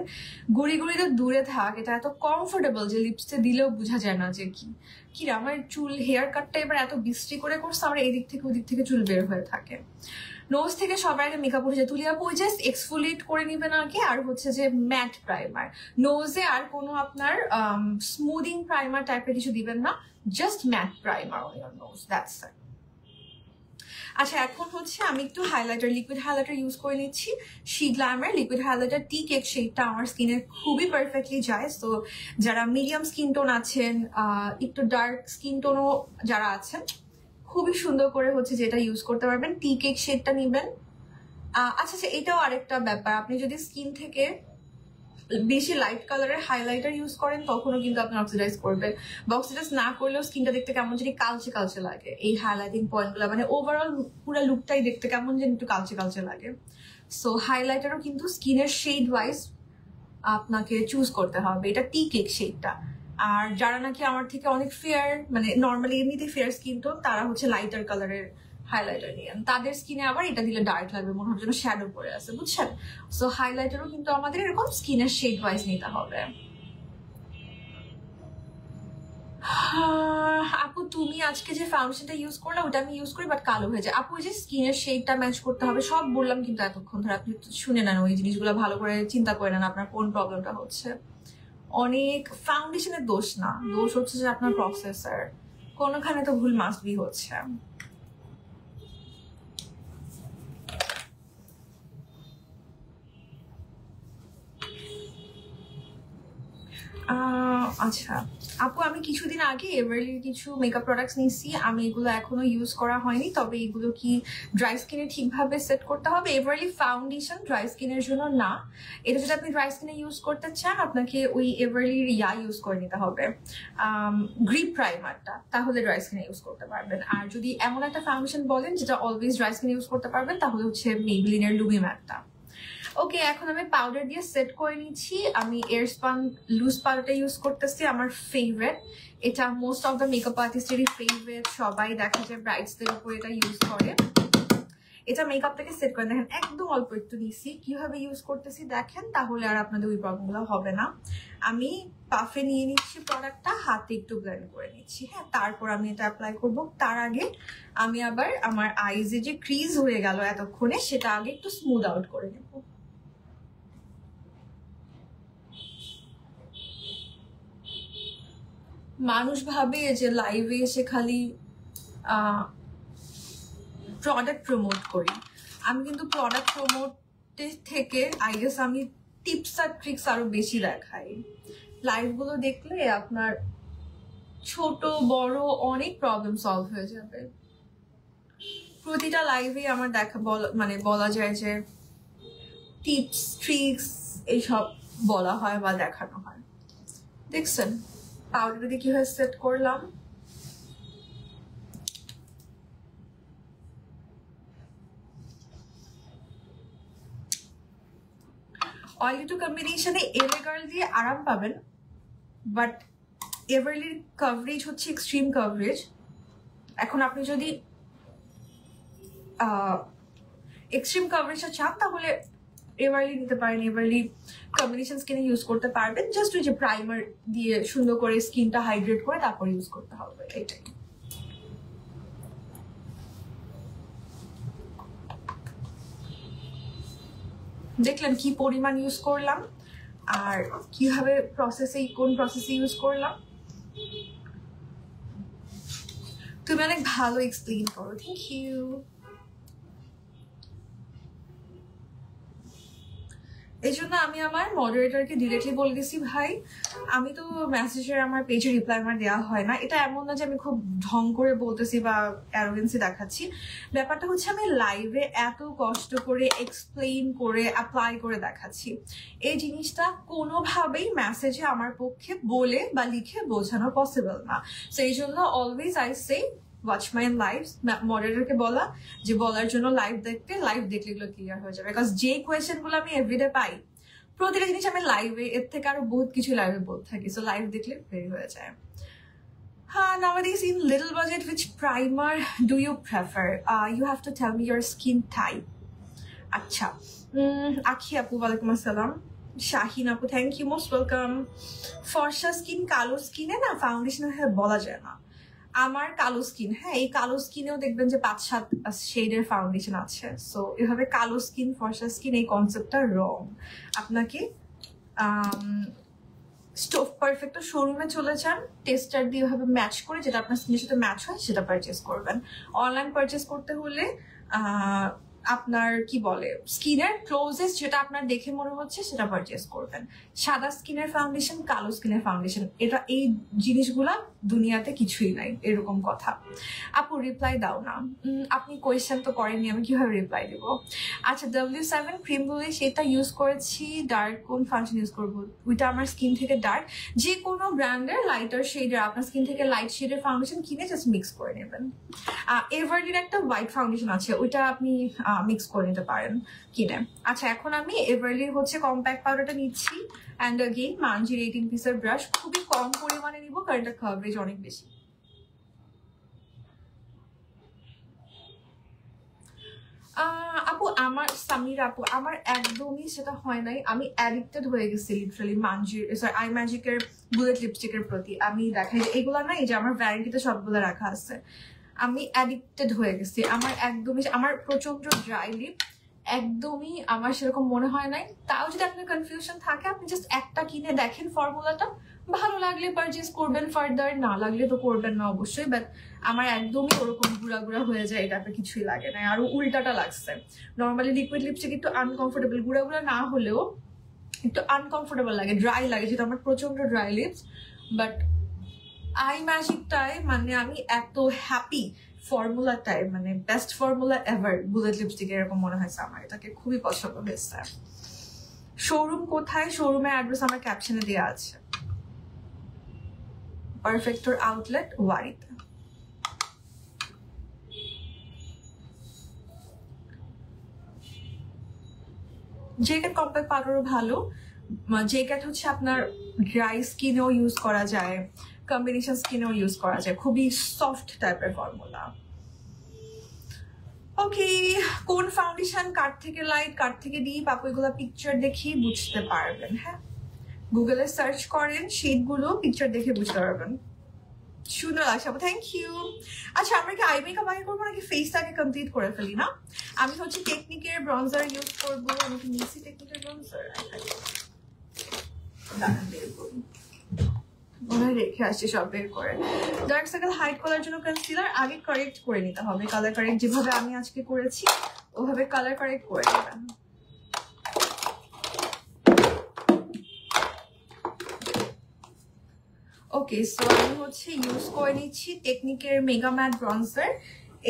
গুড়ি গুড়ি তো দূরে থাক, এটা এত কমফোর্টেবল যে লিপস্টিক দিলেও বোঝা যায় না যে কি আমার চুল হেয়ার কাটটা এবার এত বিশ্রী করে করছে, আমার এদিক থেকে ওদিক থেকে চুল বের হয়ে থাকে। নোজ থেকে সবার আগে মেকআপ উঠে যায়, তুলিয়া আপু জাস্ট এক্সফোলিয়েট করে নিবেন আগে, আর হচ্ছে যে ম্যাট প্রাইমার নোজে, আর কোনো আপনার স্মুদিং প্রাইমার টাইপের কিছু দিবেন না, just matte primer on your nose, that's it. আচ্ছা এখন হচ্ছে আমি একটু হাইলাইটার, লিকুইড হাইলাইটার ইউজ করে নিচ্ছি, she glamour liquid highlighter tea cake শেডটা আমার স্কিনে খুবই পারফেক্টলি যায়। তো যারা মিডিয়াম স্কিন টোন আছেন, একটু ডার্ক স্কিন টোনও যারা আছেন, খুবই সুন্দর করে হচ্ছে যেটা ইউজ করতে পারবেন, টি কেক শেডটা নিবেন। আচ্ছা আচ্ছা, এটাও আরেকটা ব্যাপার, আপনি যদি স্কিন থেকে বেশি লাইট কালারের হাইলাইটার ইউজ করেন তখনও কিন্তু আপনি অক্সিডাইজ করবে, বা অক্সিডাইজ না করলেও স্কিনটা দেখতে কেমন জানি কালচে কালচে লাগে। এই হাইলাইটিং পয়েন্টগুলো মানে ওভারঅল পুরো লুকটাই দেখতে কেমন যেন একটু কালচে কালচে লাগে। সো হাইলাইটারও কিন্তু স্কিনের শেড ওয়াইজ আপনাকে চুজ করতে হবে, এটা টি কেক শেডটা। আর যারা নাকি আমার থেকে অনেক ফেয়ার, মানে নর্মালি এমনিতে ফেয়ার স্কিন টোন, তারা হচ্ছে লাইটার কালারের হাইলাইটার নিয়েন, তাদের স্কিনে আবার এটা দিলে ডার্ক লাগবে, মনে হয় যেন শ্যাডো পড়ে আছে, বুঝছেন? সো হাইলাইটারও কিন্তু আমাদের এরকম স্কিনের শেড ওয়াইজ নিতে হবে। আপু তুমি আজকে যে ফাউন্ডেশনটা ইউজ করলে ওটা আমি ইউজ করি বাট কালো হয়ে যায়। আপু ওই যে স্কিনের শেডটা ম্যাচ করতে হবে, সব বললাম কিন্তু এতক্ষণ ধরে, আপনি শুনে নেন ওই জিনিসগুলো, ভালো করে চিন্তা করে নেন আপনার কোন প্রবলেমটা হচ্ছে। অনেক ফাউন্ডেশনের দোষ না, দোষ হচ্ছে যে আপনার প্রসেসর, কোনোখানে তো ভুল মাস্ট বি হচ্ছে। আচ্ছা আপু, আমি কিছুদিন আগে এভারলির কিছু মেকআপ প্রোডাক্টস নিয়েছি, আমি এগুলো এখনো ইউজ করা হয়নি, তবে এগুলো কি ড্রাই স্কিনে ঠিকভাবে সেট করতে হবে? এভারলি ফাউন্ডেশন ড্রাই স্কিনের জন্য না, এটা যদি আপনি ড্রাই স্কিনে ইউজ করতে চান আপনাকে ওই এভারলির ইউজ করে নিতে হবে, গ্রিপ প্রাইমারটা, তাহলে ড্রাই স্কিনে ইউজ করতে পারবেন। আর যদি এমন একটা ফাউন্ডেশন বলেন যেটা অলওয়েজ ড্রাই স্কিনে ইউজ করতে পারবেন, তাহলে হচ্ছে মেবলিনের লুমি ম্যাটটা। ওকে, এখন আমি পাউডার দিয়ে সেট করে নিচ্ছি। আমি এয়ারস্পান লুজ পাউডারটা ইউজ করতেছি, আমার ফেভারিট। এটা মোস্ট অফ দ্য মেকআপ আর্টিস্টেরই ফেভারিট, সবাই দেখা যায় ব্রাইডসদের উপর এটা ইউজ করে। এটা মেকআপ থেকে সেট করে দেখেন, একদম অল্প একটু নিছি, কিভাবে ইউজ করতেছি দেখেন, তাহলে আর আপনাদের ওই প্রবলেমগুলো হবে না। আমি পাফে নিয়ে নিচ্ছি প্রোডাক্টটা, হাতে একটু ব্লেন্ড করে নিচ্ছি। হ্যাঁ, তারপর আমি এটা অ্যাপ্লাই করব। তার আগে আমি আবার আমার আইজে যে ক্রিজ হয়ে গেল এতক্ষণে, সেটা আগে একটু স্মুথ আউট করে নেব। মানুষ ভাবে যে লাইভে এসে খালি প্রোডাক্ট প্রমোট করি, আমি কিন্তু প্রোডাক্ট প্রমোটের থেকে আই গেস আমি টিপস আর ট্রিক্স আরো বেশি দেখাই। লাইভগুলো দেখলে আপনার ছোট বড় অনেক প্রবলেম সলভ হয়ে যাবে। প্রতিটা লাইভে আমার দেখা মানে বলা যায় যে টিপস ট্রিক্স এইসব বলা হয় বা দেখানো হয়। দেখছেন পাউডার দিয়ে কিভাবে সেট করলাম। অয়েলি টু কম্বিনেশনে এলে গার্ল দিয়ে আরাম পাবেন, বাট এভারলির কভারেজ হচ্ছে এক্সট্রিম কভারেজ। এখন আপনি যদি এক্সট্রিম কভারেজটা চান তাহলে এভারলি নিতে পারেন, এভারলি কম্বিনেশন স্কিনে ইউজ করতে পারবেন। জাস্ট ওই যে প্রাইমার দিয়ে সুন্দর করে স্কিনটা হাইড্রেট করে তারপর ইউজ করতে হবে, এটাই। দেখলেন কি পরিমাণ ইউজ করলাম আর কিভাবে কোন প্রসেসে ইউজ করলাম। তুমি অনেক ভালো এক্সপ্লেইন করো, থ্যাংক ইউ। এই জন্য আমি আমার মডারেটরকে ডিরেক্টলি বলে দিছি, ভাই আমি তো মেসেজের আমার পেজে রিপ্লাই আমার দেওয়া হয় না। এটা এমন না যে আমি খুব ঢং করে বলতেছি বা অ্যারোগেন্সি দেখাচ্ছি। ব্যাপারটা হচ্ছে আমি লাইভে এত কষ্ট করে এক্সপ্লেইন করে অ্যাপ্লাই করে দেখাচ্ছি, এই জিনিসটা কোনোভাবেই মেসেজে আমার পক্ষে বলে বা লিখে বোঝানো পসিবল না। সেই জন্য always I say watch my lives, মডারেটরকে বলা যে বলার জন্য লাইভ দেখতে, লাইভ দেখলে এগুলো ক্লিয়ার হয়ে যাবে। বিকজ যে কোয়েশ্চেন গুলো আমি এভরিডে পাই, প্রতিটা জিনিস আমি লাইভে এর থেকে আরো বহুত কিছু লাইভে বলতে থাকি, সো লাইভ দেখলে বের হয়ে যায়। হ্যাঁ, nowadays in little budget, which primer do you prefer? You have to tell me your skin type. আচ্ছা, আখি আপু ওয়ালাইকুম আসসালাম। শাহিন আপু থ্যাংক ইউ, মোস্ট ওয়েলকাম। ফর্সা স্কিন কালো স্কিনে না ফাউন্ডেশন বলা যায় না। আমার কালো স্কিন, হ্যাঁ এই কালো স্কিনেও দেখবেন যে 5-7 শেডের ফাউন্ডেশন আছে। সো এভাবে কালো স্কিন ফর্সা স্কিন এই কনসেপ্টটা রং। আপনাকে স্টোভ পারফেক্ট শোরুমে চলে যান, টেস্টার দিয়ে এভাবে ম্যাচ করে যেটা আপনার স্কিনের সাথে ম্যাচ হয় সেটা পারচেস করবেন। অনলাইন পারচেস করতে হলে আপনার কি বলে স্কিনের ক্লোজেস্ট যেটা আপনার দেখে মনে হচ্ছে সেটা পারচেস করবেন। সাদা স্কিনের ফাউন্ডেশন, কালো স্কিনের ফাউন্ডেশন, এটা এই জিনিসগুলা দুনিয়াতে কিছুই নাই, এরকম কথা। আপু রিপ্লাই দাও না, আপনি কোয়েশ্চেন তো করেননি, আমি কিভাবে রিপ্লাই দেব? আচ্ছা, W7 ক্রিমগুলো সেটা ইউজ করেছি। ডার্ক কোন ফাউন্ডেশন ইউজ করবো? ওইটা আমার স্কিন থেকে ডার্ক, যে কোনো ব্র্যান্ডের লাইটার শেডের আপনার স্কিন থেকে লাইট শেডের ফাউন্ডেশন কিনে জাস্ট মিক্স করে নেবেন। এভারলির একটা হোয়াইট ফাউন্ডেশন আছে, ওইটা আপনি মিক্স করে নিতে পারেন কিনে। আচ্ছা, এখন আমি এভারলির হচ্ছে কম্প্যাক্ট পাউডারটা নিচ্ছি, অ্যান্ড अगेन মানজির 18 পিসের ব্রাশ, খুবই কম পরিমাণে নিব কারণ এটা কভারেজ অনেক বেশি। আপু আমার সামির আপু আমার একদমই সেটা হয় নাই, আমি অ্যাডিক্টেড হয়ে গেছি লিটারালি মানজির আই ম্যাজিকের বুলেট লিপস্টিকের প্রতি। আমি দেখাই যে এগুলো না, এই যে আমার ভ্যারাইটিতে সবগুলো রাখা আছে, আমি অ্যাডিক্টেড হয়ে গেছি। আমার একদমই, আমার প্রচন্ড ড্রাই লিপ, একদমই আমার সেরকম মনে হয় নাই। তাও যদি আপনার কনফিউশন থাকে, আপনি জাস্ট একটা কিনে দেখেন ফর্মুলাটা, ভালো লাগলে পারচেস করবেন, ফার্দার না লাগলে তো করবেন না অবশ্যই। বাট আমার একদমই ওরকম গুঁড়া গুঁড়া হয়ে যায়, এটাতে কিছুই লাগে না, আরো উল্টাটা লাগছে। নর্মালি লিকুইড লিপস্টিক একটু আনকমফোর্টেবল, গুঁড়া গুঁড়া না হলেও একটু আনকমফোর্টেবল লাগে, ড্রাই লাগে, যেহেতু আমার প্রচন্ড ড্রাই লিপস। বাট আই ম্যাজিকটায় মানে আমি এত হ্যাপি, ফর্মুলাটাই মানে best formula ever bullet lipstick, এরকম মনে হয়েছে আমার, এটাকে খুবই পছন্দ হয়েছে। শোরুম কোথায়? শোরুমের অ্যাড্রেস আমার ক্যাপশনে দেওয়া আছে, পারফেক্টর আউটলেট ওয়ারিতে। জেকেট কম্প্যাক্ট পাউডারও ভালো, জেকেট হচ্ছে আপনার ড্রাই স্কিনেও ইউজ করা যায়, কম্বিনেশন স্কিনেও ইউজ করা যায়, খুবই সফট টাইপের ফর্মুলা। ওকে কোন ফাউন্ডেশন কার থেকে লাইট কার থেকে ডিপ আপু এগুলো পিকচার দেখেই বুঝতে পারবেন। হ্যাঁ, গুগলে সার্চ করেন শেডগুলো, পিকচার দেখে বুঝতে পারবেন। সুন্দর লাগছে আপু, থ্যাংক ইউ। আচ্ছা আমরা কি আই মেকআপ আগে করবো নাকি ফেসটাকে কমপ্লিট করে ফেলি? না, আমি হচ্ছে টেকনিকের ব্রঞ্জার ইউজ করবো। আমি কি নিয়েছি টেকনিকের ব্রঞ্জার? মনে রেখে আসছি সব বের করে। ডার্ক সার্কেল হাইড করার জন্য কনসিলার আগে কারেক্ট করে নিতে হবে। কালার কারেক্ট যেভাবে আমি আজকে করেছি ওভাবে কালার কারেক্ট করে নেবেন। ওকে, সো আমি হচ্ছে ইউজ করে নিচ্ছি টেকনিকের মেগা ম্যাট ব্রঞ্জার।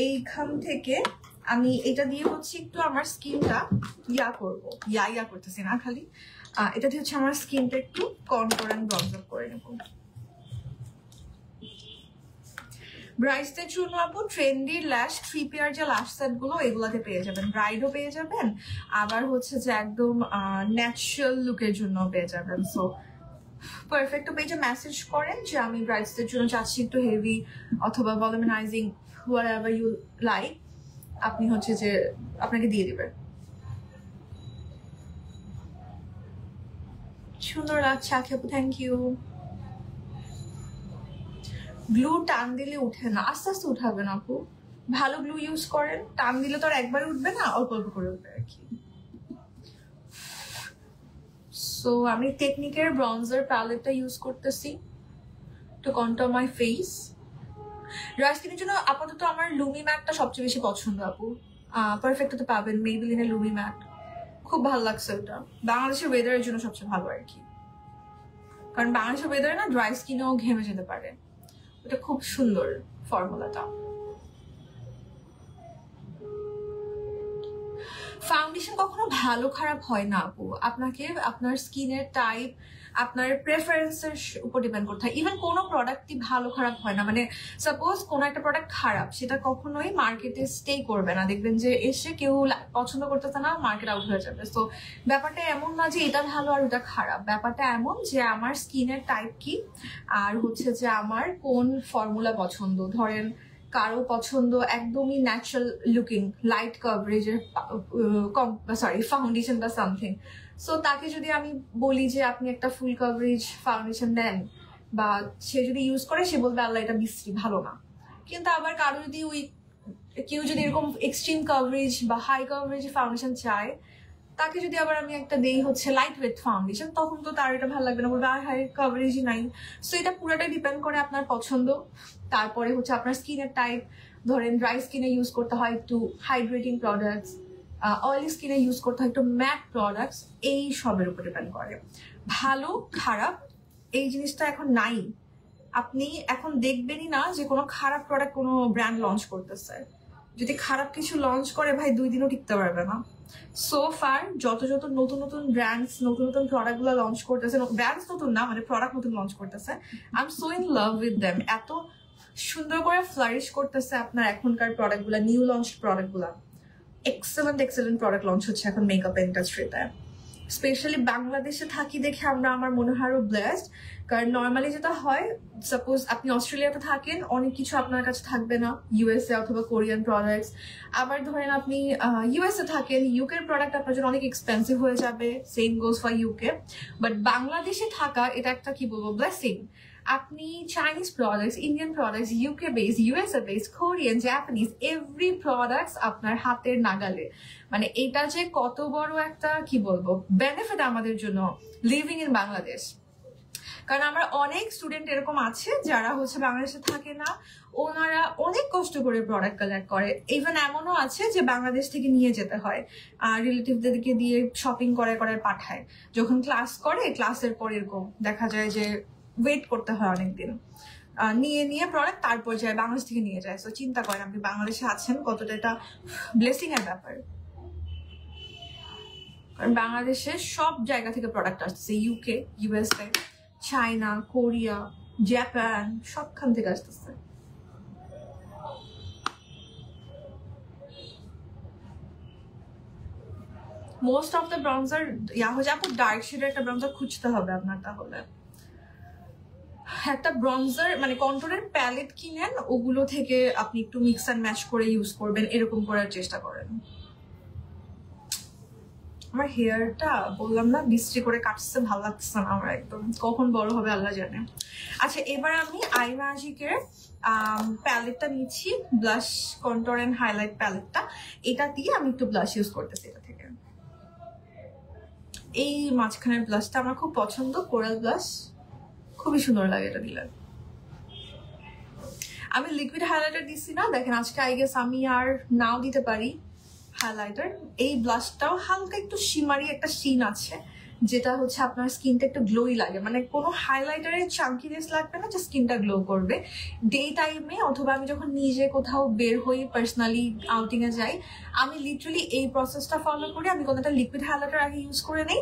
এইখান থেকে আমি এটা দিয়ে হচ্ছে একটু আমার স্কিনটা করবো, করতেছি না খালি, এটা দিয়ে হচ্ছে আমার স্কিনটা একটু কন্ট্রোল এন্ড ব্রঞ্জ আপ করে নেবো। ব্রাইডসদের জন্য আপু ট্রেন্ডি ল্যাশ 3 পেয়ার যে ল্যাশ সেট গুলো এগুলাতে পেয়ে যাবেন, ব্রাইডও পেয়ে যাবেন, আবার হচ্ছে যে একদম ন্যাচারাল লুকের জন্য পেয়ে যাবেন। সো পারফেক্ট পেজে মেসেজ করেন যে আমি ব্রাইডসদের জন্য চাচ্ছি একটু হেভি অথবা ভলিউমাইজিং, হোয়াটএভার ইউ লাইক, আপনি হচ্ছে যে আপনাকে দিয়ে দিবেন। সুন্দর লাগছে আপু, থ্যাংক ইউ। গ্লু টান দিলে উঠে না, আস্তে আস্তে উঠাবেন আপু, ভালো গ্লু ইউজ করেন। টান দিলে তো আর একবারে উঠবে না, অল্প অল্প করে উঠবে আর কি। সো আমি টেকনিকের ব্রঞ্জার প্যালেটটা ইউজ করতেছি to control my face. Dry স্কিনের জন্য আপাতত আমার লুমি ম্যাটটা সবচেয়ে বেশি পছন্দ আপু। পারফেক্ট তো পাবেন মেইবেলিনের লুমি ম্যাট, খুব ভালো লাগছে ওটা। বাংলাদেশের ওয়েদারের জন্য সবচেয়ে ভালো আর কি, কারণ বাংলাদেশের ওয়েদারে না ড্রাই স্কিনেও ঘেমে যেতে পারে। এটা খুব সুন্দর ফর্মুলাটা। ফাউন্ডেশন কখনো ভালো খারাপ হয় না আপু, আপনাকে আপনার স্কিনের টাইপ, আপনার প্রেফারেন্সের উপর ডিপেন্ড করতে হয়। ইভেন কোনো প্রোডাক্টই ভালো খারাপ হয় না, মানে সাপোজ কোনো একটা প্রোডাক্ট খারাপ, সেটা কখনোই মার্কেটে স্টে করবে না। দেখবেন যে এসে কেউ পছন্দ করতেছে না, মার্কেট আউট হয়ে যাবে। তো ব্যাপারটা এমন না যে এটা ভালো আর ওটা খারাপ, ব্যাপারটা এমন যে আমার স্কিনের টাইপ কি, আর হচ্ছে যে আমার কোন ফর্মুলা পছন্দ। ধরেন কারো পছন্দ একদমই ন্যাচারাল লুকিং লাইট কভারেজের ফাউন্ডেশন বা সামথিং, সো তাকে যদি আমি বলি যে আপনি একটা ফুল কভারেজ ফাউন্ডেশন নেন বা সে যদি ইউজ করে, সে বলবে আল্লাহ এটা বিশ্রী, ভালো না। কিন্তু আবার কারো যদি কেউ যদি এরকম এক্সট্রিম কভারেজ বা হাই কভারেজ ফাউন্ডেশন চায়, তাকে যদি আবার আমি একটা দেই হচ্ছে লাইট ওয়েট ফাউন্ডেশন, তখন তো তার এটা ভালো লাগবে না, বলবে আর হাই কভারেজই নাই। সো এটা পুরোটাই ডিপেন্ড করে আপনার পছন্দ। তারপরে হচ্ছে আপনার স্কিনের টাইপ, ধরেন ড্রাই স্কিনে ইউজ করতে হয় একটু হাইড্রেটিং প্রোডাক্টস, অয়েলি স্কিনে ইউজ করতে হয় একটু ম্যাট প্রোডাক্টস, এই সবের উপর ডিপেন্ড করে। ভালো খারাপ এই জিনিসটা এখন নাই, আপনি এখন দেখবেনই না যে কোনো খারাপ প্রোডাক্ট কোনো ব্র্যান্ড লঞ্চ করতেছে। যদি খারাপ কিছু লঞ্চ করে ভাই 2 দিনও টিকতে পারবে না। সো ফার যত নতুন নতুন ব্র্যান্ডস নতুন নতুন প্রোডাক্ট গুলো লঞ্চ করতেছে, ব্র্যান্ডস নতুন না মানে প্রোডাক্ট নতুন লঞ্চ করতেছে, I am so in love with them. এত সুন্দর করে ফ্লারিশ করতেছে আপনার এখনকার প্রোডাক্ট গুলা, নিউ লঞ্চ প্রোডাক্ট গুলা, এক্সেলেন্ট প্রোডাক্ট লঞ্চ হচ্ছে এখন মেকআপ ইন্ডাস্ট্রিতে। স্পেশালি বাংলাদেশে থাকি দেখে আমার মনে হয় আরো ব্লেসড, কারণ নর্মালি যেটা হয়, সাপোজ আপনি অস্ট্রেলিয়াতে থাকেন, অনেক কিছু আপনার কাছে থাকবে না, ইউএসএ অথবা কোরিয়ান প্রোডাক্টস। আবার ধরেন আপনি ইউএসএ থাকেন, ইউকের প্রোডাক্ট আপনার জন্য অনেক এক্সপেন্সিভ হয়ে যাবে, same goes for UK. But বাংলাদেশে থাকা এটা একটা কি বলবো ব্লেসিং। আপনি Chinese products, Indian products, UK base, USA base, Korean, Japanese, every products আপনার হাতের নাগালে। মানে এটা যে কত বড় একটা কি বলবো বেনিফিট আমাদের জন্য লিভিং ইন বাংলাদেশ। কারণ আমরা অনেক স্টুডেন্ট এরকম আছে যারা হচ্ছে বাংলাদেশে থাকে না, ওনারা অনেক কষ্ট করে প্রোডাক্ট কালেক্ট করে। ইভেন এমনও আছে যে বাংলাদেশ থেকে নিয়ে যেতে হয়, রিলেটিভদেরকে দিয়ে শপিং করে পাঠায়। যখন ক্লাস করে, ক্লাসের পর এরকম দেখা যায় যে ওয়েট করতে হয় অনেকদিন, নিয়ে প্রোডাক্ট তারপর যায় বাংলাদেশ থেকে নিয়ে যায়। তো চিন্তা করেন আপনি বাংলাদেশে আছেন, কতটা এটা ব্লেসিং এর ব্যাপার। কারণ বাংলাদেশে সব জায়গা থেকে প্রোডাক্ট আসতেছে, UK, USA, China, Korea, Japan, সবখান থেকে আসতেছে। মোস্ট অফ দ্য ব্রাউজার হচ্ছে আপু ডার্ক শেডের একটা ব্রাউজার খুঁজতে হবে আপনার। তাহলে একটা ব্রঞ্জার মানে কন্ট্রোলের প্যালেট কিনেন, ওগুলো থেকে আপনি একটু মিক্স অ্যান্ড ম্যাচ করে ইউজ করবেন, এরকম করার চেষ্টা করেন। আমার হেয়ারটা বললাম না বিশ্রী করে কাটছে, ভালো লাগছে না আমার একদম, কখন বড় হবে আল্লাহ জানে। আচ্ছা এবার আমি আই ম্যাজিকের প্যালেটটা নিচ্ছি, ব্লাশ কন্ট্যুর এন্ড হাইলাইট প্যালেটটা। এটা দিয়ে আমি একটু ব্লাশ ইউজ করতেছি। এটা থেকে এই মাঝখানের ব্লাশটা আমার খুব পছন্দ, কোরাল ব্লাশ, খুবই সুন্দর লাগে এটা দিলে। আমি লিকুইড হাইলাইটার দিচ্ছি না, দেখেন আজকে আই গেস আমি আর নাও দিতে পারি হাইলাইটার। এই ব্লাশটাও হালকা একটু শিমারি একটা শিন আছে, যেটা হচ্ছে আপনার স্কিনটা একটু গ্লোই লাগে, মানে কোনো হাইলাইটারের চাঙ্কিনেস লাগবে না, যে স্কিনটা গ্লো করবে। ডে টাইমে অথবা আমি যখন নিজে কোথাও বের হই, পার্সোনালি আউটিং এ যাই, আমি লিটারালি এই প্রসেসটা ফলো করি। আমি কোনো একটা লিকুইড হাইলাইটার আগে ইউজ করে নেই,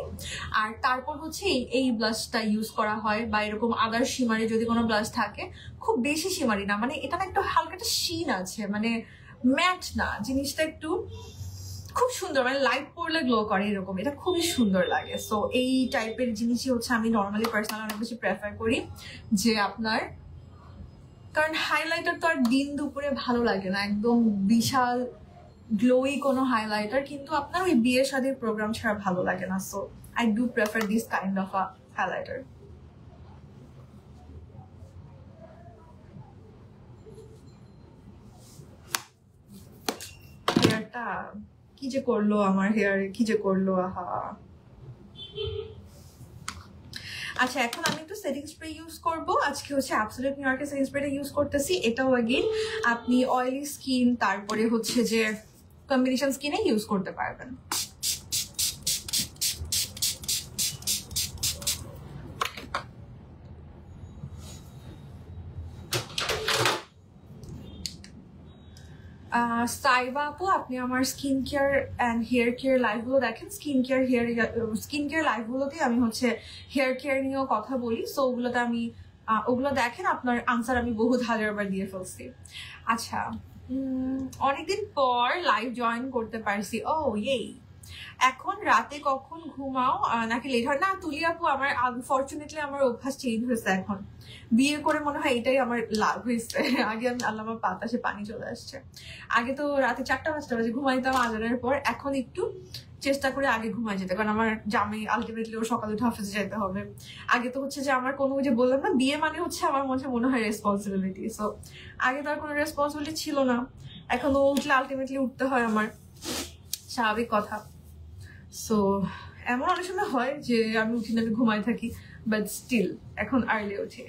আর তারপর হচ্ছে এই ব্লাশটা ইউজ করা হয়, বা এরকম আদার শিমারি যদি কোনো ব্লাশ থাকে, খুব বেশি শিমারি না, মানে এটা না একটু হালকা একটা শিন আছে, মানে ম্যাট না, জিনিসটা একটু খুব সুন্দর, মানে লাইট পড়লে গ্লো করে এরকম, এটা খুবই সুন্দর লাগে। সো এই টাইপের জিনিসই হচ্ছে আমি নর্মালি পার্সোনালি অনেক বেশি প্রেফার করি, যে আপনার, কারণ হাইলাইটার তো আর দিন দুপুরে ভালো লাগে না, একদম বিশাল গ্লোই কোনো হাইলাইটার, কিন্তু আপনার ওই বিয়ে শাদীর প্রোগ্রাম ছাড়া ভালো লাগে না। So I do prefer this kind of a highlighter. হেয়ারটা কি যে করলো, আমার হেয়ার কি যে করলো, আহা। আচ্ছা এখন আমি একটু সেটিং স্প্রে ইউজ করব। আজকে হচ্ছে অ্যাবসলিউট নিউ ইয়র্কের সেটিং স্প্রেটা ইউজ করতেছি। এটাও अगेन আপনি অয়েলি স্কিন, তারপরে হচ্ছে যে কম্বিনেশন স্কিনে ইউজ করতে পারবেন। সাইবা আপু, আপনি আমার skin care and hair care লাইভগুলো দেখেন। স্কিন কেয়ার লাইভগুলোতে আমি হচ্ছে হেয়ার কেয়ার নিয়েও কথা বলি, সো ওগুলোতে আমি ওগুলো দেখেন, আপনার আনসার আমি বহুত হাজারবার দিয়ে ফেলছি। আচ্ছা অনেকদিন পর লাইভ জয়েন করতে পারছি। ও এই এখন রাতে কখন ঘুমাও নাকি লেট হয়? না তুলি আপু, আমার আনফর্চুনেটলি আমার অভ্যাস চেঞ্জ হয়েছে এখন, বিয়ে করে মনে হয় এটাই আমার লাভ হয়েছে। আগে আমি আল্লাহ আমার বাতাসে পানি চলে আসছে, আগে তো রাতে 4টা-5টা বাজে ঘুমাইতাম আজানের পর, এখন একটু চেষ্টা করে আগে ঘুমাই যেতে, কারণ আমার জামাই আলটিমেটলি ও সকালে উঠে অফিসে যেতে হবে। আগে তো হচ্ছে যে আমার কোনো, যে বললাম না বিয়ে মানে হচ্ছে আমার মনে হয় রেসপন্সিবিলিটি, সো আগে তো আর কোনো রেসপন্সিবিলিটি ছিল না, এখন ও উঠলে আলটিমেটলি উঠতে হয় আমার, স্বাভাবিক কথা। সো এমন অনেক সময় হয় যে আমি উঠি না, আমি ঘুমাই থাকি, বাট স্টিল এখন আর্লি উঠি।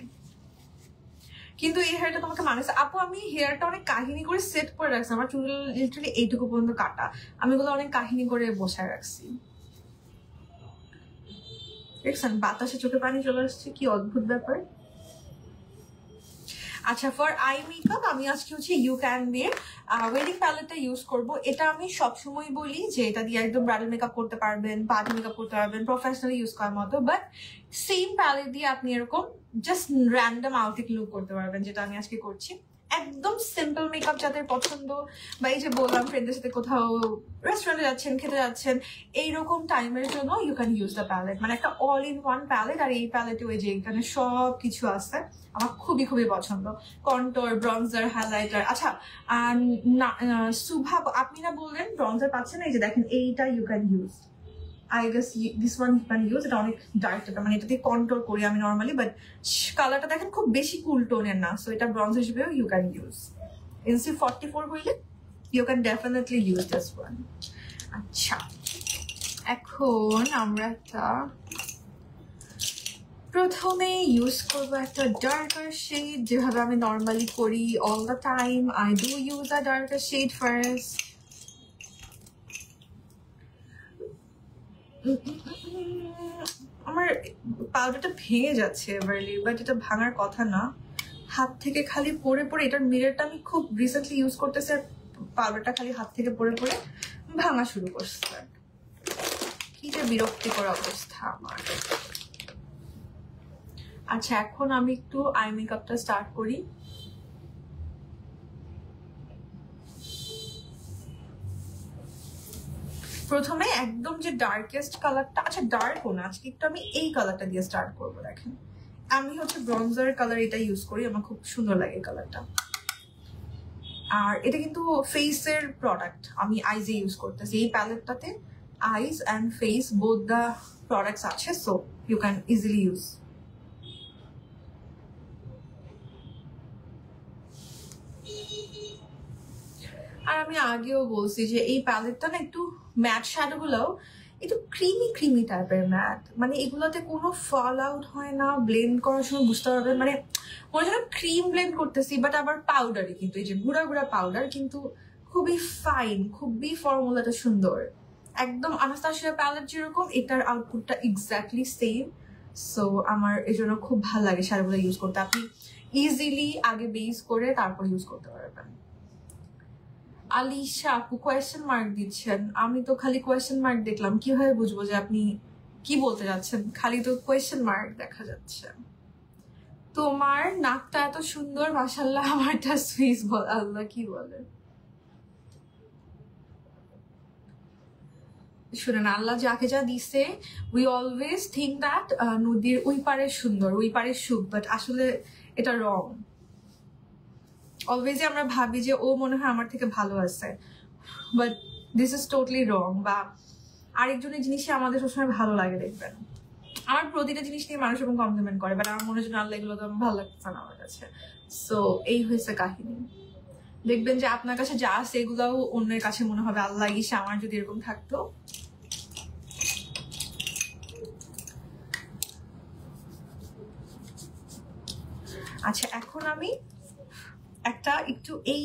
কিন্তু এই হেয়ারটা তোমাকে মানেছে আপু, আমি হেয়ারটা অনেক কাহিনী করে সেট করে রাখছি, আমার চুল লিটারালি এইটুকু পর্যন্ত কাটা, আমি ওগুলো অনেক কাহিনী করে বসায় রাখছি। দেখছেন বাতাসে চোখে পানি চলে আসছে, কি অদ্ভুত ব্যাপার। আচ্ছা ফর আই মেকআপ আমি আজকে হচ্ছে ইউ ক্যান বি ওয়েডিং প্যালেটটা ইউজ করব। এটা আমি সবসময় বলি যে এটা দিয়ে একদম ব্রাইডাল মেকআপ করতে পারবেন, পার্টি মেকআপ করতে পারবেন, প্রফেশনালি ইউজ করার মতো, বাট সেম প্যালেট দিয়ে আপনি এরকম জাস্ট র্যান্ডম আউটিং লুক করতে পারবেন, যেটা আমি আজকে করছি। একদম সিম্পল মেকআপ যাদের পছন্দ, বা এই যে বললাম ফ্রেন্ডের সাথে কোথাও রেস্টুরেন্টে যাচ্ছেন, খেতে যাচ্ছেন, এইরকম টাইমের জন্য you can use the palette, মানে একটা অল ইন ওয়ান প্যালেট। আর এই প্যালেটে ওই যে এখানে সব কিছু আছে, আমার খুবই খুবই পছন্দ। Contour, bronzer, highlighter. আচ্ছা সুভা আপনি না বললেন ব্রনজার পাচ্ছেন, এই যে দেখেন এইটা you can use, I guess this one you can use. এটা অনেক ডার্ক টাইপের, মানে এটা দিয়ে কন্ট্যুর করি আমি নর্মালি, বাট কালারটা দেখেন খুব বেশি কুল টোনের না, সো এটা ব্রনজার হিসেবেও ইউ ক্যান ইউজ। NC 44 হইলে you can definitely use this one. আচ্ছা এখন আমরা একটা প্রথমে ইউজ করবো একটা ডার্কার শেড, যেভাবে আমি নর্মালি করি all the time. I do use a darker shade first. আমার পাউডারটা ভেঙে যাচ্ছে এবারলি, বাট এটা ভাঙার কথা না, হাত থেকে খালি পড়ে পড়ে, এটার মিররটা আমি খুব রিসেন্টলি ইউজ করতেছি, আর পাউডারটা খালি হাত থেকে পড়ে পড়ে ভাঙা শুরু করছে। কি যে বিরক্তিকর অবস্থা আমার। আচ্ছা এখন আমি একটু আই মেকআপটা স্টার্ট করি। প্রথমে একদম যে ডার্কেস্ট কালারটা, আচ্ছা ডার্কও না, আজকে একটু আমি এই কালারটা দিয়ে স্টার্ট করবো। দেখেন আমি হচ্ছে ব্রনজার কালার এটা ইউজ করি, আমার খুব সুন্দর লাগে কালারটা। আর এটা কিন্তু ফেসের প্রোডাক্ট, আমি আইজে ইউজ করতেছি। এই প্যালেটটাতে eyes and face both the products আছে, so you can easily use. আর আমি আগেও বলছি যে এই প্যালেটটা না একটু ম্যাট শ্যাডো গুলোও একটু ক্রিমি টাইপের ম্যাট, মানে এগুলোতে কোনো ফল আউট হয় না, ব্লেন্ড করার সময় বুঝতে পারবেন মানে মনে হয় ক্রিম ব্লেন্ড করতেছি বাট আবার পাউডারই, কিন্তু এই যে গুঁড়া পাউডার, কিন্তু খুবই ফাইন, খুবই ফর্মুলাটা সুন্দর, একদম আনাস্তাসিয়া প্যালেট যেরকম এটার আউটপুটটা এক্স্যাক্টলি সেম। সো আমার এই জন্য খুব ভালো লাগে শ্যাডোগুলো ইউজ করতে, আপনি ইজিলি আগে বেস করে তারপর ইউজ করতে পারবেন। আলিশা আপু কোয়েশ্চেন মার্ক দিচ্ছেন, আমি তো খালি কোয়েশ্চেন মার্ক দেখলাম, কিভাবে বুঝবো যে আপনি কি বলতে যাচ্ছেন? খালি তো কোয়েশ্চেন মার্ক দেখা যাচ্ছে। তোমার নাকটা এত সুন্দর, মাশাআল্লাহ, আমারটা সুইস বল, আল্লাহ কি বলে। শুনেন, আল্লাহ যাকে যা দিছে, উই অলওয়েজ থিঙ্ক দ্যাট নদীর ওই পারে সুন্দর, ওই পারে সুখ, বাট আসলে এটা রং। অলওয়েজ আমরা ভাবি যে ও মনে হয় আমার থেকে ভালো আছে, বাট দিস ইজ টোটালি রং। বা আরেকজনের জিনিসই আমাদের সবসময় ভালো লাগে, দেখবেন আমার প্রতিটা জিনিস নিয়ে মানুষ এবং কমপ্লিমেন্ট করে, বাট আমার মনে হয় আল্লাহ এগুলো তো আমার ভালো লাগছে না আমার কাছে। সো এই হয়েছে কাহিনী। দেখবেন যে আপনার কাছে যা আছে এগুলাও অন্যের কাছে মনে হবে আল্লাহ ইসে আমার যদি এরকম থাকতো। আচ্ছা, এখন আমি একটা একটু এই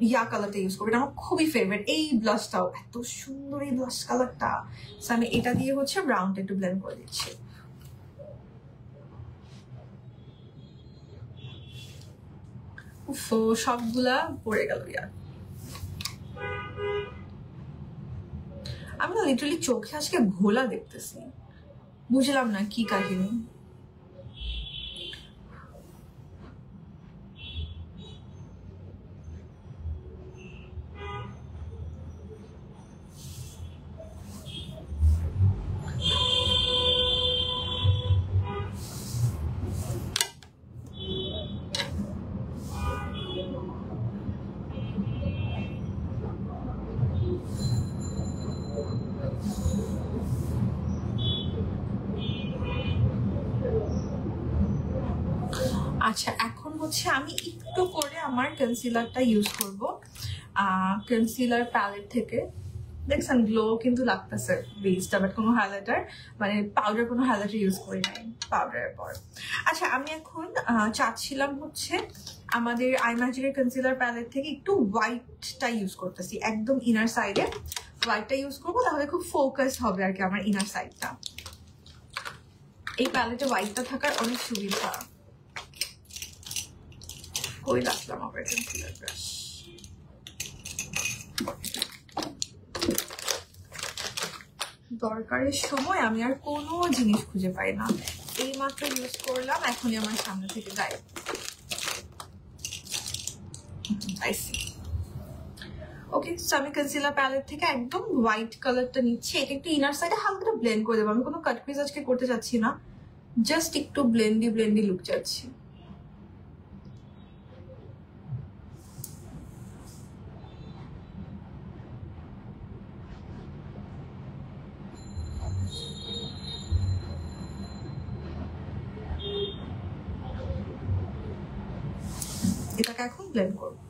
ইয়া কালারটা ইউজ করবো, এটা আমার খুবই ফেভারিট। এই ব্লাশটাও এত সুন্দর, এই ব্লাশ কালারটা। সো আমি এটা দিয়ে হচ্ছে ব্রাউনটা একটু ব্লেন্ড করে দিচ্ছি। সবগুলা পড়ে গেল ইয়ার। আমি না লিটারালি চোখে আজকে ঘোলা দেখতেছি, বুঝলাম না কি কাহিনী। আচ্ছা, এখন হচ্ছে আমি একটু করে আমার কনসিলারটা ইউজ করব কনসিলার প্যালেট থেকে। দেখছেন গ্লো কিন্তু লাগতেছে বেসটা, বাট কোনো হাইলাইটার মানে পাউডার, কোনো হাইলাইটার ইউজ করি নাই পাউডারের পর। আচ্ছা, আমি এখন চাচ্ছিলাম হচ্ছে আমাদের আই ম্যাজিকের কনসিলার প্যালেট থেকে একটু হোয়াইটটা ইউজ করতেছি, একদম ইনার সাইডে হোয়াইটটা ইউজ করবো, তাহলে খুব ফোকাস হবে আর কি আমার ইনার সাইডটা। এই প্যালেটে হোয়াইটটা থাকার অনেক সুবিধা। কই রাখলাম আবার কনসিলার ব্রাশ? দরকারের সময় আমি আর কোনো জিনিস খুঁজে পাই না, এই মাত্র ইউজ করলাম, এখনই আমার সামনে থেকে গায়েব। ওকে, সো আমি কনসিলার প্যালেট থেকে একদম হোয়াইট কালারটা নিচ্ছি, এটা একটু ইনার সাইডে হালকা ব্লেন্ড করে দেবো। আমি কোনো কাট ক্রিজ আজকে করতে চাচ্ছি না, জাস্ট একটু ব্লেন্ডি লুক চাচ্ছি। এটাকে এখন ব্লেন্ড করবো।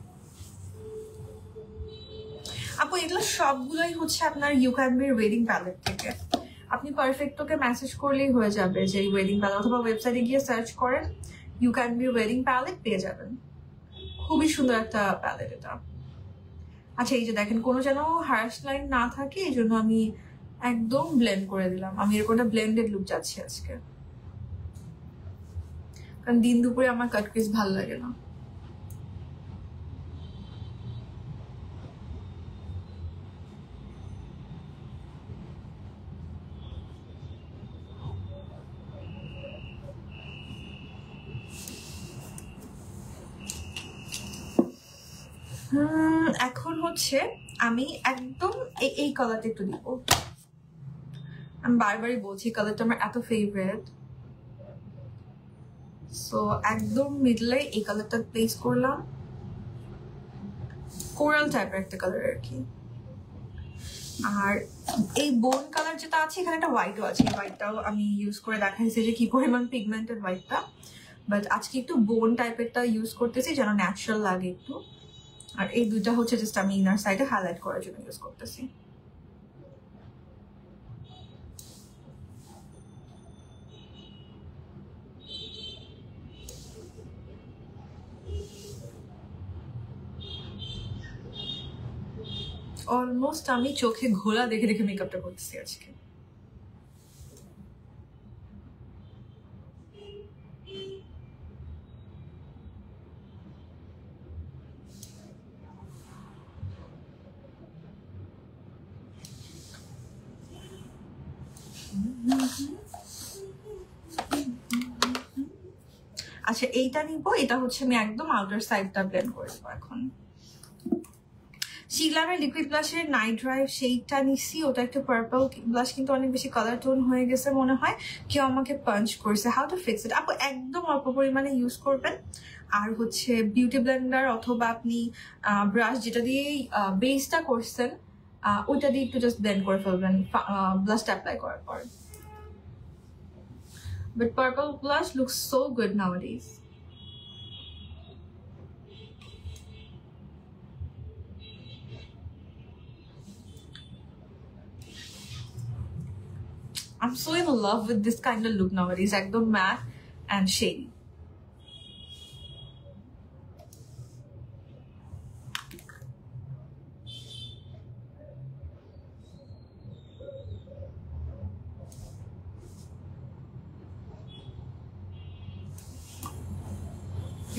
আপু এগুলো সবগুলোই হচ্ছে আপনার you can be wedding palette থেকে। আপনি পারফেক্টোকে মেসেজ করলেই হয়ে যাবে যে ওয়েডিং প্যালেট, অথবা ওয়েবসাইটে গিয়ে সার্চ করেন you can be wedding palette, পেয়ে যাবেন। খুবই সুন্দর একটা প্যালেট এটা। আচ্ছা, এই যে দেখেন কোনো যেন হার্শ লাইন না থাকে, এই জন্য আমি একদম ব্লেন্ড করে দিলাম। আমি এরকম একটা ব্লেন্ডেড লুক যাচ্ছি আজকে, কারণ দিন দুপুরে আমার কাট ক্রিজ ভালো লাগে না। এখন হচ্ছে আমি একদম এই কালারটা একটু দিব। আমি বারবারই বলছি কালারটা আমার এত ফেভারিট। সো একদম মিডলে এই কালারটা প্লেস করলাম, কোরাল টাইপের একটা কালার আর কি। আর এই বোন কালার যেটা আছে এখানে একটা হোয়াইটও আছে, এই হোয়াইটটাও আমি ইউজ করে দেখাইছি যে কি পরিমাণ পিগমেন্টেড হোয়াইটটা, বাট আজকে একটু বোন টাইপেরটা ইউজ করতেছি যেন ন্যাচারাল লাগে একটু। আর এই দুইটা হচ্ছে জাস্ট আমি ইনার সাইডে হাইলাইট করার জন্য ইউজ করতেছি। অলমোস্ট আমি চোখে ঘোলা দেখে দেখে মেকআপটা করতেছি আজকে। আচ্ছা এইটা নিব, এটা হচ্ছে আমি একদম আউটার সাইডটা ব্লেন্ড করে দেবো এখন। শিলারের লিকুইড ব্লাশের নাইট ড্রাইভ সেইটা নিচ্ছি, ওটা একটা পার্পল ব্লাশ কিন্তু অনেক বেশি কালার টোন হয়ে গেছে মনে হয়, কেউ আমাকে পাঞ্চ করছে। হাউ টু ফিক্স ইট, আপু একদম অল্প পরিমাণে ইউজ করবেন। আর হচ্ছে বিউটি ব্লেন্ডার অথবা আপনি ব্রাশ যেটা দিয়ে বেসটা করছেন ওইটা দিয়ে একটু জাস্ট ব্লেন্ড করে ফেলবেন ব্লাশটা অ্যাপ্লাই করার পর। But purple blush looks so good নাওয়াডেজ। I'm so in love with this kind of look nowadays, ekdom matte and shady.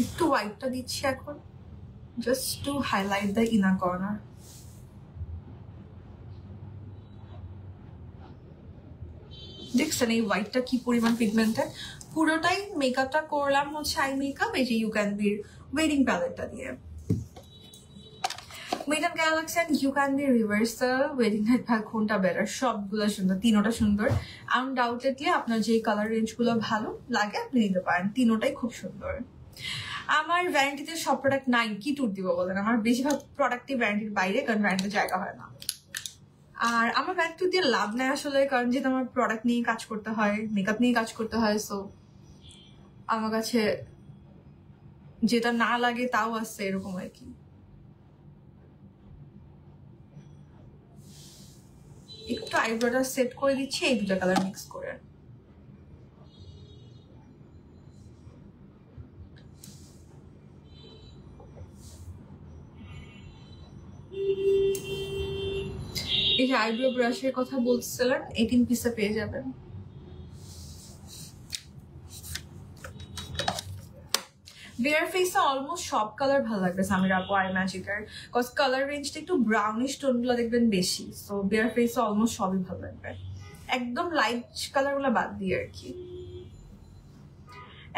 একটু হোয়াইটটা দিচ্ছি এখন just to highlight the inner corner. দেখছেন এই হোয়াইটটা কি পরিমাণ পিগমেন্টেড। পুরোটাই মেকআপটা করলাম হচ্ছে আই মেকআপ এই যে ইউ ক্যান বির ওয়েডিং প্যালেটটা দিয়ে। মেটান galaxy and you can be reversal wedding night pack কোনটা বেটার? সবগুলো সুন্দর, তিনোটা সুন্দর। আনডাউটেডলি আপনার যে কালার রেঞ্জগুলো ভালো লাগে আপনি নিতে পারেন, তিনোটাই খুব সুন্দর। আমার ভ্যারান্টিতে সব প্রোডাক্ট নাই, কি ট্যুর দিব বলেন? আমার বেশিরভাগ প্রোডাক্টই ভ্যারান্টির বাইরে, কারণ ভ্যারান্টিতে জায়গা হয় না। আর আমার ভ্যারান্টি দিয়ে লাভ নেই আসলে, কারণ যেহেতু আমার প্রোডাক্ট নিয়ে কাজ করতে হয়, মেকআপ নিয়ে কাজ করতে হয়, সো আমার কাছে যেটা না লাগে তাও আছে এরকম আর কি। একটু আইব্রোটা সেট করে দিচ্ছি এই দুটা কালার মিক্স করে। এই যে আইব্রো ব্রাশের কথা বলছিলেন 18 পিসে পেয়ে যাবেন। বেয়ার ফেসে অলমোস্ট সব কালার ভালো লাগবে সামির আপু আই ম্যাজিকের, কজ কালার রেঞ্জটা একটু ব্রাউনিশ টোনগুলো দেখবেন বেশি, সো বেয়ার ফেসে অলমোস্ট সবই ভালো লাগবে, একদম লাইট কালারগুলো বাদ দিয়ে আর কি।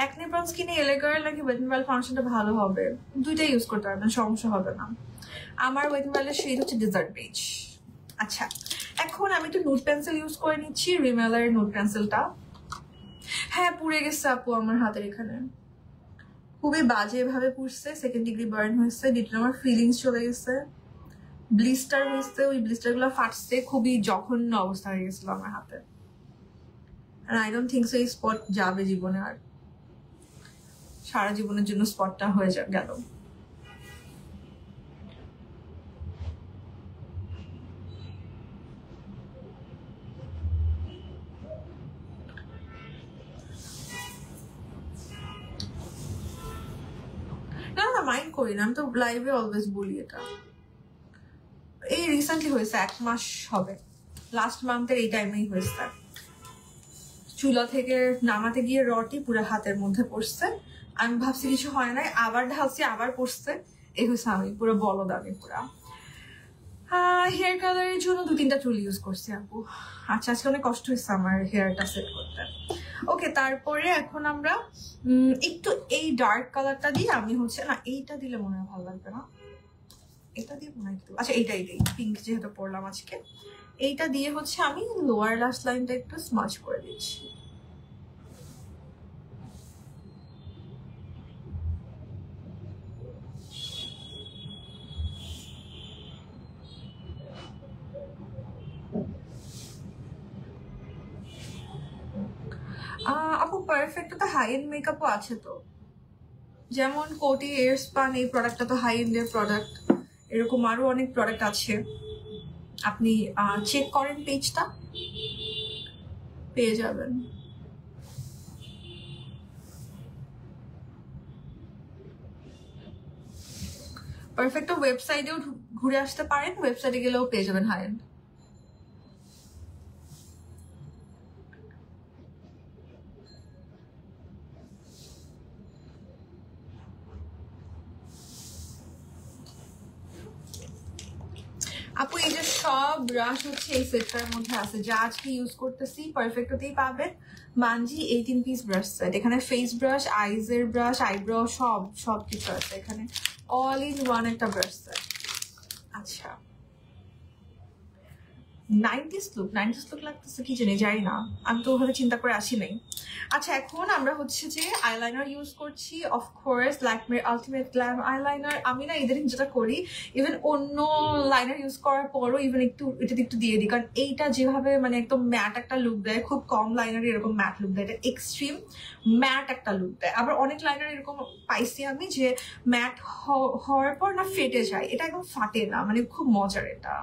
একনি ব্রাউন স্কিনে এলেগার নাকি ওয়েট এন্ড ওয়াইল্ড ফাউন্ডেশনটা ভালো হবে? দুইটাই ইউজ করতে পারবেন, সমস্যা হবে না। আমার ওয়েট এন্ড ওয়াইল্ডের শেড হচ্ছে ডেজার্ট বেজ। আচ্ছা এখন আমি একটু নোট পেন্সিল ইউজ করে নিচ্ছি, রিমেলার নোট পেন্সিলটা। হ্যাঁ পুড়ে গেছে আপু আমার হাতের এখানে, খুবই বাজে ভাবে পুড়ছে, সেকেন্ড ডিগ্রি বার্ন হয়েছে, ডিটেল আমার ফিলিংস চলে গেছে, ব্লিস্টার হয়েছে, ওই ব্লিস্টার গুলো ফাটছে, খুবই জঘন্য অবস্থা হয়ে গেছিল আমার হাতে। আই ডোন্ট থিঙ্ক সো এই স্পট যাবে জীবনে আর, সারা জীবনের জন্য স্পটটা হয়ে গেল। না না মাইন্ড করি না, আমি তো লাইভে অলওয়েজ বলি এটা। এই রিসেন্টলি হয়েছে, 1 মাস হবে, লাস্ট মান্থের এই টাইমেই হয়েছে। চুলা থেকে নামাতে গিয়ে রটি পুরো হাতের মধ্যে পড়ছে, আমি ভাবছি কিছু হয় নাই, আবার ঢালছি আবার পড়ছে, এই হচ্ছে আমি পুরো বলদ আমি পুরা। হেয়ার কালারের জন্য 2-3টা চুল ইউজ করছি আপু। আচ্ছা আজকে অনেক কষ্ট হয়েছে আমার হেয়ারটা সেট করতে। ওকে তারপরে এখন আমরা একটু এই ডার্ক কালারটা দিয়ে আমি হচ্ছে না এইটা দিলে মনে হয় ভালো লাগবে না, এটা দিয়ে মনে হয়, আচ্ছা এইটাই পিঙ্ক যেহেতু পরলাম আজকে, এইটা দিয়ে হচ্ছে আমি লোয়ার লাস্ট লাইনটা একটু স্মাচ করে দিচ্ছি। পারফেক্ট তো হাই এন্ড মেকআপও আছে তো, যেমন কোটি এয়ারস্পান এই প্রোডাক্টটা তো হাই এন্ডের প্রোডাক্ট, এরকম আরো অনেক প্রোডাক্ট আছে, আপনি চেক করেন পেজটা পেয়ে যাবেন। পারফেক্ট ওয়েবসাইটেও ঘুরে আসতে পারেন, ওয়েবসাইটে গেলেও পেয়ে যাবেন হাই এন্ড। আপু এই যে সব ব্রাশ হচ্ছে এই সেটটার মধ্যে আছে, যা আজকে ইউজ করতেছি পারফেক্টতেই পাবেন। মানজি 18 পিস ব্রাশ সেট, এখানে ফেস ব্রাশ, আইজের ব্রাশ, আইব্রো সব কিছু আছে এখানে, অল ইন ওয়ান একটা ব্রাশ সেট। আচ্ছা 90s লুক লাগতেছে কি জানি, যাই না, আমি তো ওভাবে চিন্তা করে আসি নাই। আচ্ছা এখন আমরা হচ্ছে যে আইলাইনার ইউজ করছি, অফকোর্স ল্যাকমির আলটিমেট গ্ল্যাম আইলাইনার। আমি না ইদানিং যেটা করি, ইভেন অন্য লাইনার ইউজ করার পরও ইভেন এটাতে একটু দিয়ে দিই, কারণ এইটা যেভাবে মানে একদম ম্যাট একটা লুক দেয়, খুব কম লাইনারে এরকম ম্যাট লুক দেয়, এটা এক্সট্রিম ম্যাট একটা লুক দেয়। আবার অনেক লাইনার এরকম পাইছি আমি যে ম্যাট হওয়ার পর না ফেটে যায়, এটা একদম ফাটে না, মানে খুব মজার এটা।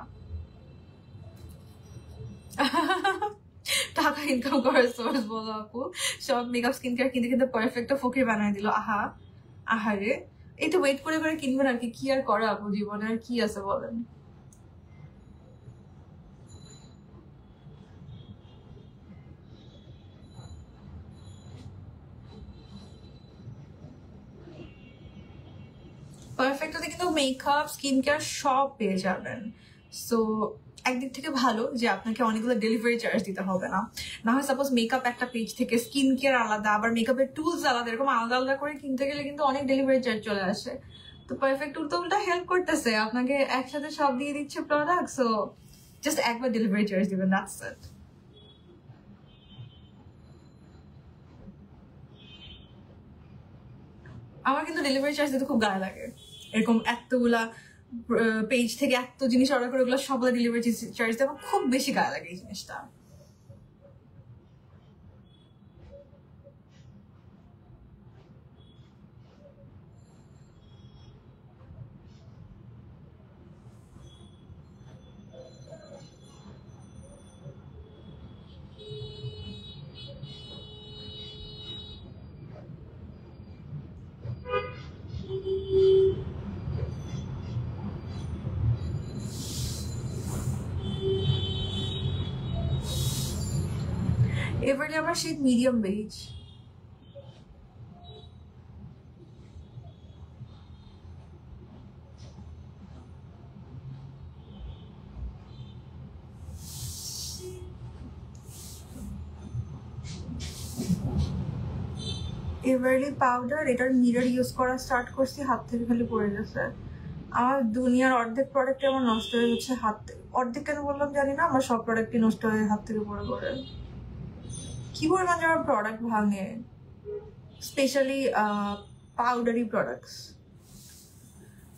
টাকা ইনকাম করার সোর্স বলো আপু, সব মেকআপ স্কিন কেয়ার কিনতে কিনতে পারফেক্ট ফকির বানায় দিল। আহারে এই তো ওয়েট করে করে কিনবেন আর কি আর করা আপু, জীবনে আর কি আছে বলেন। পারফেক্টতে কিন্তু মেকআপ স্কিন কেয়ার সব পেয়ে যাবেন। সো একদিক থেকে ভালো যে আপনাকে অনেকগুলো ডেলিভারি চার্জ দিতে হবে না, না হয় সাপোজ মেকআপ একটা পেজ থেকে, স্কিন কেয়ার আলাদা, আবার মেকআপের টুলস আলাদা, এরকম আলাদা আলাদা করে কিনতে গেলে কিন্তু অনেক ডেলিভারি চার্জ চলে আসে। তো পারফেক্ট টুল তো উল্টা হেল্প করতেছে, আপনাকে একসাথে সব দিয়ে দিচ্ছে প্রোডাক্ট, সো জাস্ট একবার ডেলিভারি চার্জ দিবেন, দ্যাটস ইট। আমার কিন্তু ডেলিভারি চার্জ দিতে খুব গায়ে লাগে, এরকম এতগুলা পেজ থেকে এত জিনিস অর্ডার করে ওগুলো সবগুলো ডেলিভারি চার্জ দিয়ে আমার খুব বেশি গায়ে লাগে এই জিনিসটা। এবারে আমার সেই মিডিয়াম বেজ, এভারলি পাউডার, এটার মিরর ইউজ করা স্টার্ট করছি, হাত থেকে খালি পড়ে গেছে। আমার দুনিয়ার অর্ধেক প্রোডাক্ট আমার নষ্ট হয়ে যাচ্ছে হাত থেকে, অর্ধেক কেন বললাম জানি না, আমার সব প্রোডাক্টই নষ্ট হয়ে হাত থেকে পড়ে পড়ে। কি পরিমাণ আমার প্রোডাক্ট ভাঙে, specially powdery products,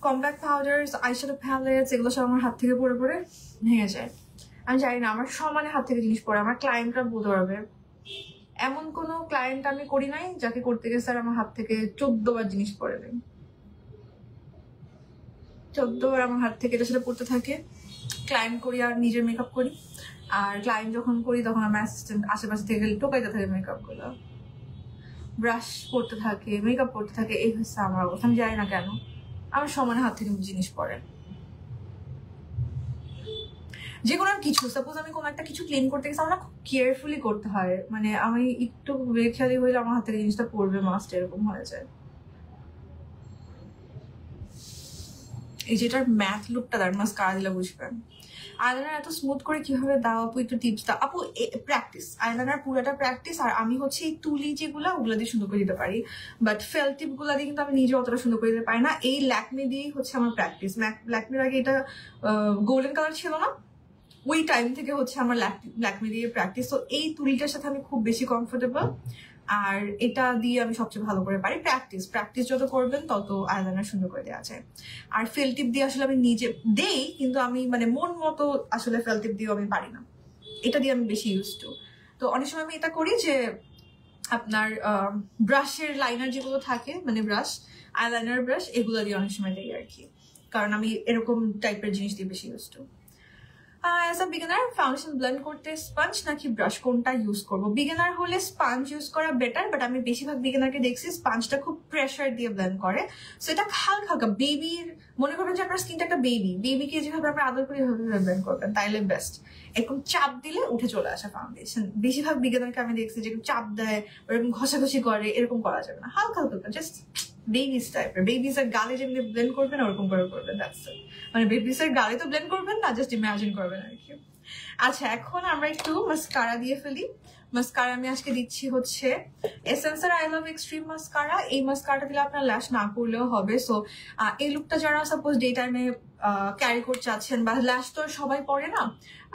compact powders, eyeshadow palettes, এগুলো সব আমার হাত থেকে পড়ে পড়ে ভেঙে যায়। আমি জানি না, আমার সমানে হাত থেকে জিনিস পড়ে, আমার ক্লায়েন্টরা বলতে পারবে, এমন কোনো ক্লায়েন্ট আমি করি নাই যাকে করতে গেছে স্যার আমার হাত থেকে 14 বার জিনিস পড়ে নেই, 14 বার আমার হাত থেকে এটা সেটা পড়তে থাকে। ক্লায়েন্ট করি আর নিজের মেকআপ করি, আর ক্লায়েন্ট যখন করি তখন আমার অ্যাসিস্ট্যান্ট আশেপাশে থেকে টোকাইতে থাকে মেকআপ গুলো, ব্রাশ করতে থাকে, মেকআপ করতে থাকে, এই হচ্ছে আমার অবস্থা। আমি জানি না কেন আমার সমানে হাত থেকে জিনিস পড়ে। যে কোনো কিছু, সাপোজ আমি কোনো একটা কিছু ক্লিন করতে গেছি, আমার খুব কেয়ারফুলি করতে হয়, মানে আমি একটু বেখেয়ালি হইলে আমার হাত থেকে জিনিসটা পড়বে মাস্ট, এরকম হয়ে যায়। এই যেটার ম্যাথ লুকটা তার মাস্কারা দিলে বুঝবেন। আইলাইনার এত স্মুথ করে কিভাবে দাও আপু, একটু টিপস দাও আপু। প্র্যাকটিস, আইলাইনার পুরোটা প্র্যাকটিস। আর আমি হচ্ছে এই তুলি যেগুলো ওগুলো দিয়ে সুন্দর করে দিতে পারি, বাট ফেল টিপ গুলা দিয়ে কিন্তু আমি নিজে অতটা সুন্দর করে দিতে পারি না। এই ল্যাকমি দিয়েই হচ্ছে আমার প্র্যাকটিস। ল্যাকমির আগে এটা গোল্ডেন কালার ছিল না, ওই টাইম থেকে হচ্ছে আমার ল্যাকমি দিয়ে প্র্যাকটিস। তো এই তুলিটার সাথে আমি খুব বেশি কমফোর্টেবল, আর এটা দিয়ে আমি সবচেয়ে ভালো করে পারি। প্র্যাকটিস যত করবেন তত আইলাইনার সুন্দর করে দেওয়া যায়। আর ফেল টিপ দিয়ে আসলে আমি নিজে দেই, কিন্তু আমি মানে মন মতো আসলে ফেল টিপ দিয়েও আমি পারি না, এটা দিয়ে আমি বেশি ইউজ টু। তো অনেক সময় আমি এটা করি যে আপনার ব্রাশের লাইনার যেগুলো থাকে, মানে ব্রাশ, আইলাইনার ব্রাশ, এগুলো দিয়ে অনেক সময় দেই আর কি, কারণ আমি এরকম টাইপের জিনিস দিয়ে বেশি use to. As a beginner foundation blend করতে স্পঞ্জ নাকি ব্রাশ কোনটা ইউজ করবো? বিগিনার হলে স্পঞ্জ ইউজ করা বেটার, বাট আমি বেশিরভাগ বিগিনারকে দেখছি স্পঞ্জটা খুব প্রেশার দিয়ে ব্লেন্ড করে, সো এটা হালকা হালকা বেবির, মনে করবেন যে আপনার স্কিনটা একটা বেবিকে যেভাবে আপনার আদর করে ব্লেন্ড করবেন, তাইলে বেস্ট। এরকম চাপ দিলে উঠে চলে আসা ফাউন্ডেশন। বেশিরভাগ বিগিনারকে আমি দেখছি যে চাপ দেয়, ওরকম ঘষাঘষি করে, এরকম করা যাবে না, হালকা হালকা জাস্ট বেবিস টাইপের। বেবিসের গালে যেমনি ব্লেন্ড করবেন ওরকম করে করবেন, দ্যাটস ইট। মানে বেবিসের গালে তো ব্লেন্ড করবেন না, জাস্ট ইমাজিন করবেন আর কি। আচ্ছা, এখন আমরা একটু মাস্কারা দিয়ে ফেলি। মাস্কারা আমি আজকে দিচ্ছি হচ্ছে এসেন্সের আই লাভ এক্সট্রিম মাস্কারা। এই মাস্কারাটা দিলে আপনার ল্যাশ না করলেও হবে। সো এই লুকটা যারা সাপোজ ডে টাইমে ক্যারি করতে চাচ্ছেন, বা ল্যাশ তো সবাই পরে না,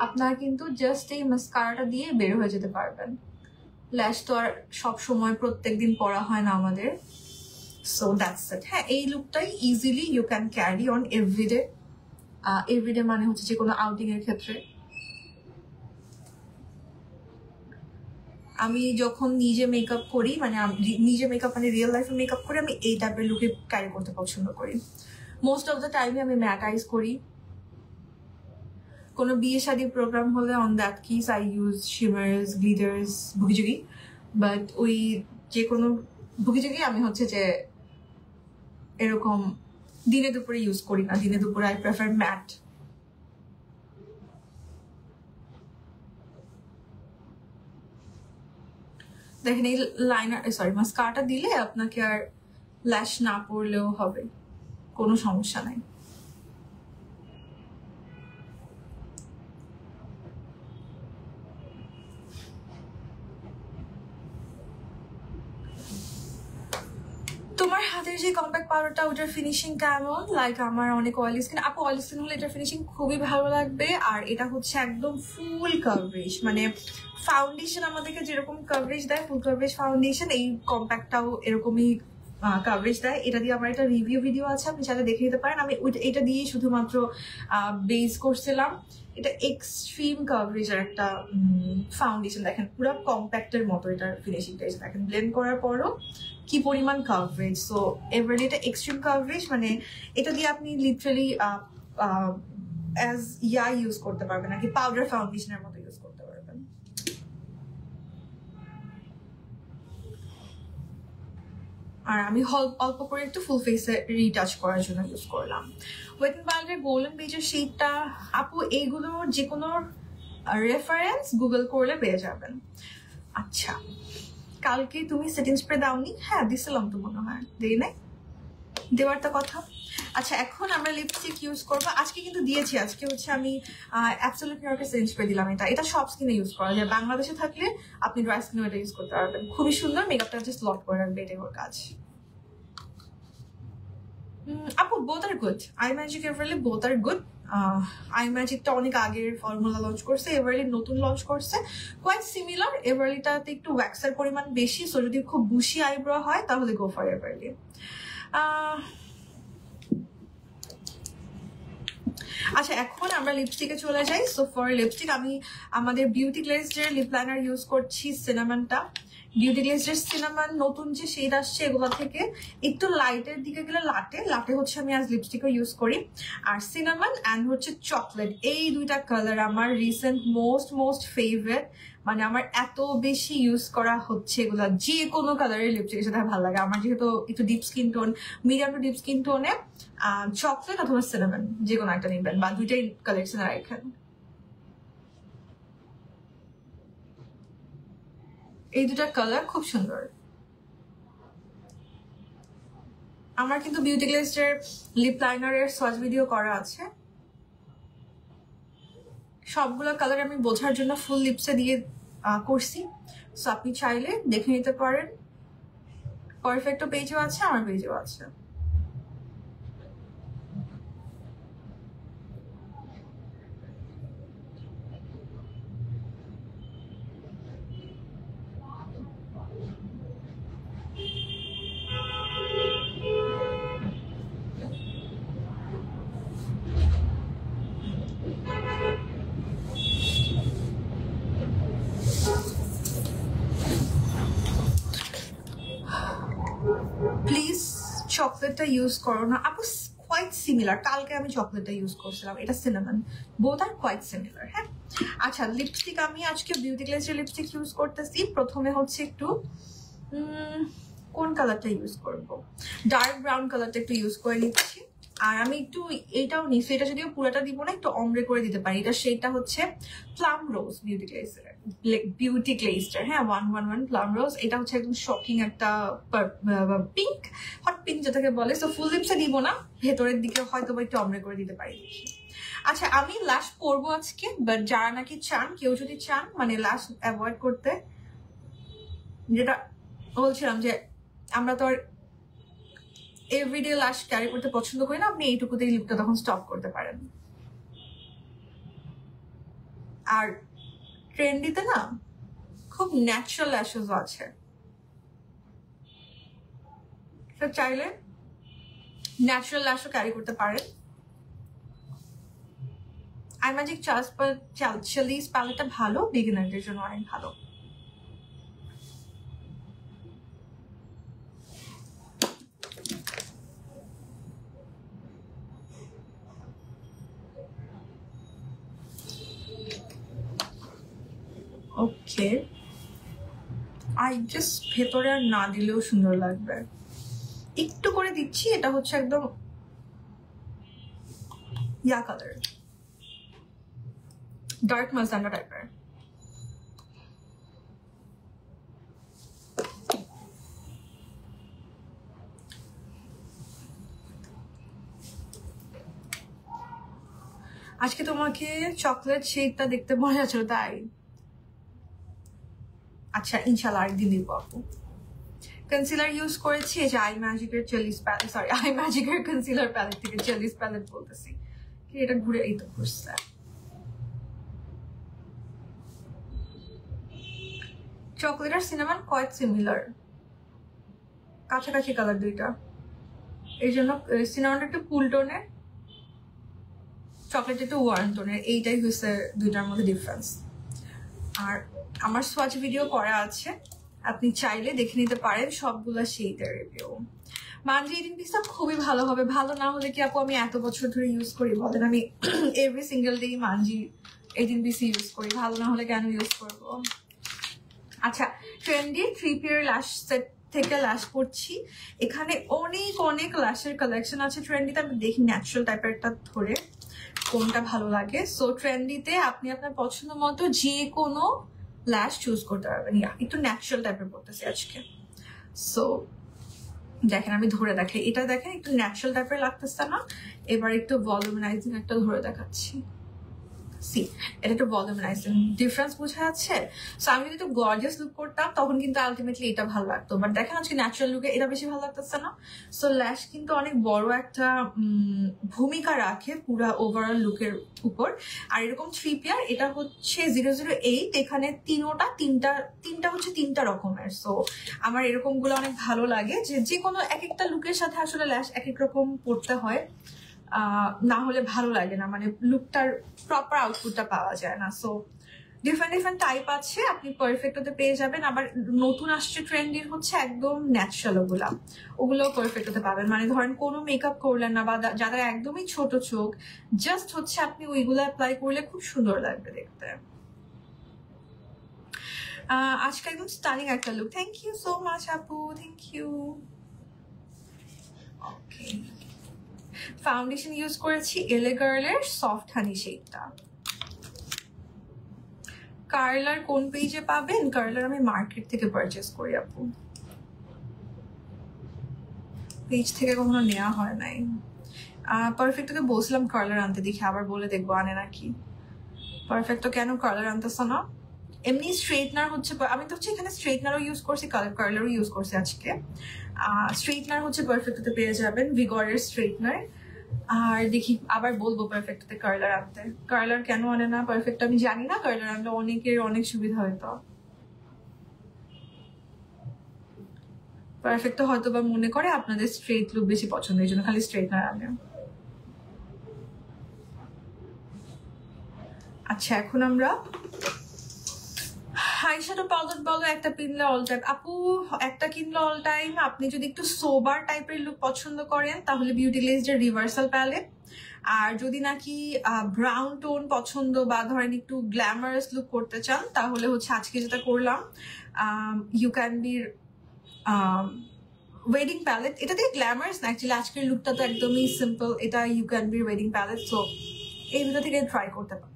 আপনারা কিন্তু জাস্ট এই মাস্কারাটা দিয়ে বের হয়ে যেতে পারবেন। ল্যাশ তো আর সবসময় প্রত্যেকদিন পরা হয় না আমাদের। So that's it. হ্যাঁ, এই লুকটাই easily you can carry on everyday. Everyday মানে হচ্ছে যে কোনো আউটিং এর ক্ষেত্রে। আমি যখন নিজে মেকআপ করি, মানে নিজে মেকআপ মানে রিয়েল লাইফে মেকআপ করি, আমি এই টাইপের লুকে ক্যারি করতে পছন্দ করি। মোস্ট অফ দ্য টাইমে আমি ম্যাট আইজ করি। কোনো বিয়ে শাদী প্রোগ্রাম হলে on that case I use shimmers, glitters, ভুগিজুগি। বাট ওই যে কোনো ভুগিজুগি আমি হচ্ছে যে এরকম দিনে দুপুরে ইউজ করি না। দিনে দুপুরে আই প্রেফার ম্যাট। দেখেন এই লাইনার, সরি, মাস্কারাটা দিলে আপনাকে আর ল্যাশ না পড়লেও হবে, কোনো সমস্যা নাই। তোমার হাতের যে কম্প্যাক্ট পাউডারটা, ওটার ফিনিশিং কেমন? লাইক আমার অনেক অয়েলি স্কিন, আপু অয়েলি স্কিন হলে এটার ফিনিশিং খুবই ভালো লাগবে। আর এটা হচ্ছে একদম ফুল কভারেজ, মানে ফাউন্ডেশন আমাদেরকে যেরকম কভারেজ দেয়, ফুল কভারেজ ফাউন্ডেশন, এই কম্প্যাক্টটাও এরকমই কভারেজ দেয়। এটা দিয়ে আমার একটা রিভিউ ভিডিও আছে, আপনি চাইলে দেখে নিতে পারেন। আমি এটা দিয়েই শুধুমাত্র বেস করছিলাম। এটা এক্সট্রিম কভারেজের একটা ফাউন্ডেশন। দেখেন পুরো কম্প্যাক্টের মতো এটার ফিনিশিংটা, দেখেন ব্লেন্ড করার পরও কি পরিমাণ কভারেজ। সো এভারে এটা এক্সট্রিম কভারেজ, মানে এটা দিয়ে আপনি লিটারালি অ্যাজ ইউজ করতে পারবেন, নাকি পাউডার ফাউন্ডেশনের মতো ইউজ করতে পারবেন। আর আমি অল্প করে একটু ফুল ফেসে রিটাচ করার জন্য ইউজ করলাম। ওয়েট এন্ড ওয়াইল্ডের গোল্ডেন বেজের শেডটা, আপু এইগুলো যে কোনো রেফারেন্স গুগল করলে পেয়ে যাবেন। আচ্ছা, কালকে তুমি সেটিং স্প্রে দাওনি? হ্যাঁ দিছিলাম তো, মনে হয় দেই নাই, দেওয়ার তো কথা। আচ্ছা, এখন আমরা লিপস্টিক ইউজ করবো। আজকে কিন্তু দিয়েছি, আজকে হচ্ছে আমি অ্যাবসলিউট নিউইয়র্কের সেটিং স্প্রে দিলাম। এটা সব স্কিনে ইউজ করা যায়। বাংলাদেশে থাকলে আপনি ড্রাই স্কিনে এটা ইউজ করতে পারবেন, খুবই সুন্দর। মেকআপটা জাস্ট লক করে রাখবে, এটাই ওর কাজ। আপু both are good, I magic এভারলি বোথ আর গুড। আই ম্যাজিকটা অনেক আগের ফর্মুলা লঞ্চ করছে, এভারলি নতুন লঞ্চ করছে, কোয়াইট সিমিলার। এভারলিটাতে একটু ওয়্যাক্সের পরিমাণ বেশি, সো যদি খুব বুশি আইব্রো হয় তাহলে গো ফর এভারলি। আচ্ছা, এখন আমরা লিপস্টিকে চলে যাই। সো ফর লিপস্টিক আমি আমাদের বিউটি গ্লেজের লিপ লাইনার ইউজ করছি, সিনামনটা। বিউটি গ্লেজের সিনামন নতুন যে শেড আসছে, এগুলো থেকে একটু লাইটের দিকে গেলে লাটে হচ্ছে আমি আজ লিপস্টিকও ইউজ করি। আর সিনামন অ্যান্ড হচ্ছে চকলেট, এই দুইটা কালার আমার রিসেন্ট মোস্ট ফেভারিট। মানে আমার এত বেশি ইউজ করা হচ্ছে এগুলা, যে কোনো কালারের লিপস্টিকের সাথে ভালো লাগে আমার। যেহেতু একটু deep skin tone, medium to deep skin টোনে চকলেট অথবা সিনামন যে কোনো একটা নেবেন, বা দুইটাই কালেকশনে রাখেন। এই দুটা কালার খুব সুন্দর। আমার কিন্তু বিউটি গ্লেজের লিপ লাইনারের সোয়াচ ভিডিও করা আছে, সবগুলো কালার আমি বোঝার জন্য ফুল লিপসে দিয়ে করছি। সো আপনি চাইলে দেখে নিতে পারেন। পারফেক্টো পেজেও আছে, আমার পেজেও আছে। চকলেটটা ইউজ করো না আপু? কোয়াইট সিমিলার, কালকে আমি চকলেটটা ইউজ করছিলাম, এটা cinnamon, both are quite similar. হ্যাঁ আচ্ছা, লিপস্টিক আমি আজকে বিউটি গ্লেজের লিপস্টিক ইউজ করতেছি। প্রথমে হচ্ছে একটু কোন কালারটা ইউজ করব, ডার্ক ব্রাউন কালারটা একটু ইউজ করে নিচ্ছি। আর আমি একটু এইটাও নিচ্ছি, এটা যদিও পুরোটা দিব না, একটু অমরে করে দিতে পারি। এটা সেইটা হচ্ছে প্লাম রোজ বিউটি গ্লেজার, হ্যাঁ 111 প্লাম রোজ। এটা হচ্ছে একদম শকিং একটা পিঙ্ক, হট পিঙ্ক যেটাকে বলে। সো ফুল লিপসে দিব না, ভেতরের দিকে হয়তো একটু অমরে করে দিতে পারি। আচ্ছা আমি লাশ পরবো আজকে, বাট যারা নাকি চান, কেউ যদি চান মানে লাশ অ্যাভয়েড করতে, যেটা বলছিলাম যে আমরা তো আর এভরিডে লাশ ক্যারি করতে পছন্দ করি না, আপনি এইটুকুতেই লিপটা তখন স্টপ করতে পারেন। আর ট্রেন্ডিতে না খুব ন্যাচারাল ল্যাশেস আছে, চাইলে ন্যাচারাল ল্যাশও ক্যারি করতে পারেন। আইম্যাজিক চার্লিস প্যালেটটা ভালো, বিগিনারদের জন্য অনেক ভালো। ওকে আই জাস্ট ভেতরে আর না দিলেও সুন্দর লাগবে, একটু করে দিচ্ছি। এটা হচ্ছে একদম ইয়া কালার, ডার্ক মাস্তানা টাইপের। আজকে তোমাকে চকলেট শেকটা দেখতে মজা ছিল তাই? আচ্ছা ইনশাল্লাহ আরেকদিন দিব আপু। কনসিলার ইউজ করেছি, এই যে আই ম্যাজিকের চেলিস প্যালেট, সরি আই ম্যাজিকের কনসিলার প্যালেট থেকে চেলিস প্যালেট বলতেছি, কি এটা ঘুরে এই তো ঘুরছে। চকলেট আর সিনেমান কোয়াইট সিমিলার, কাছাকাছি কালার দুইটা, এই জন্য সিনেমানটা একটু কুল টোনের, চকলেট একটু ওয়ার্ম টোনের, এইটাই হচ্ছে দুইটার মধ্যে ডিফারেন্স। আর আমার সোয়াচ ভিডিও করা আছে, আপনি চাইলে দেখে নিতে পারেন সবগুলা শেডের রিভিউ। মানজি 18 পিসটা খুবই ভালো হবে, ভালো না হলে কি আপু আমি এত বছর ধরে ইউজ করি বলেন? আমি every single day Munsey 18 piece use করি, ভালো না হলে কেন ইউজ করবো? আচ্ছা ট্রেন্ডি 3 পেয়ার ল্যাশ সেট থেকে ল্যাশ করছি। এখানে অনেক অনেক ল্যাশের কালেকশন আছে ট্রেন্ডিতে, আমি দেখি ন্যাচারাল টাইপের একটা ধরে কোনটা ভালো লাগে। সো ট্রেন্ডিতে আপনি আপনার পছন্দ মতো যে কোনো ল্যাশ চুজ করতে পারবেন। একটু ন্যাচারাল টাইপের পড়তেছি আজকে। সো দেখেন আমি ধরে দেখাই, এটা দেখেন একটু ন্যাচারাল টাইপের লাগতেছে না? এবার একটু ভলিউমাইজিং একটা ধরে দেখাচ্ছি। সি এটা একটু ভলিউমাইজিং, ডিফারেন্স বোঝা যাচ্ছে? সো আমি যদি একটু গর্জিয়াস লুক করতাম তখন কিন্তু আলটিমেটলি এটা ভালো লাগতো, বাট দেখেন আজকে ন্যাচারাল লুকে এটা বেশি ভালো লাগতেছে না? সো ল্যাশ কিন্তু অনেক বড় একটা ভূমিকা রাখে পুরা ওভারঅল লুকের উপর। আর এরকম 3 পেয়ার, এটা হচ্ছে 008, এখানে তিনটা হচ্ছে তিনটা রকমের। সো আমার এরকম গুলো অনেক ভালো লাগে, যে কোনো এক একটা লুকের সাথে আসলে ল্যাশ এক এক রকম পড়তে হয়, না হলে ভালো লাগে না, মানে লুকটার প্রপার আউটপুটটা পাওয়া যায় না। সো ডিফারেন্ট ডিফারেন্ট টাইপ আছে, আপনি পারফেক্ট হতে পেয়ে যাবেন। আবার নতুন আসছে ট্রেন্ডির হচ্ছে একদম ন্যাচারাল, ওগুলো পারফেক্ট হতে পাবেন। মানে ধরেন কোনো মেকআপ করলেন না, বা যাদের একদমই ছোট চোখ, জাস্ট হচ্ছে আপনি ওইগুলো অ্যাপ্লাই করলে খুব সুন্দর লাগবে দেখতে। আজকে একদম স্টানিং একটা look, thank you so much আপু, thank you. Okay foundation use করেছি এলে গার্লের সফট হানি শেডটা। কার্লার কোন পেজে পাবেন? কার্লার আমি মার্কেট থেকে পারচেস করি আপু, পেজ থেকে কখনো নেওয়া হয় নাই। পারফেক্ট তোকে বলছিলাম কার্লার আনতে, দেখি আবার বলে দেখবো আনে নাকি। পারফেক্ট তো কেন কার্লার আনতেছ না? এমনি স্ট্রেটনার হচ্ছে, আমি তো হচ্ছে এখানে স্ট্রেটনারও ইউজ করছি, কার্লারও ইউজ করছি আজকে। স্ট্রেটনার হচ্ছে পারফেক্টতে পেয়ে যাবেন, ভিগরের স্ট্রেটনার। আর দেখি আবার বলবো পারফেক্টতে কার্লার আনতে। কার্লার কেন আনে না পারফেক্ট আমি জানি না, কার্লার আনলে অনেকের অনেক সুবিধা হয়তো। পারফেক্ট হয়তো বা মনে করে আপনাদের স্ট্রেট লুক বেশি পছন্দ, এই জন্য খালি স্ট্রেটনার আনে। আচ্ছা এখন আমরা আইশ্যাডো পাউডার বলো একটা কিনলে অল টাইম আপু, একটা কিনলে অল টাইম। আপনি যদি একটু সোবার টাইপের লুক পছন্দ করেন তাহলে বিউটিলাইজড রিভার্সাল প্যালেট, আর যদি নাকি ব্রাউন টোন পছন্দ বা ধরেন একটু গ্ল্যামারাস লুক করতে চান তাহলে হচ্ছে আজকে যেটা করলাম you can be wedding palette. এটা দিয়ে গ্ল্যামারাস না, অ্যাকচুয়ালি আজকের লুকটা তো একদমই সিম্পল। এটা you can be wedding palette, so এই দুটো থেকে ট্রাই করতে পারেন।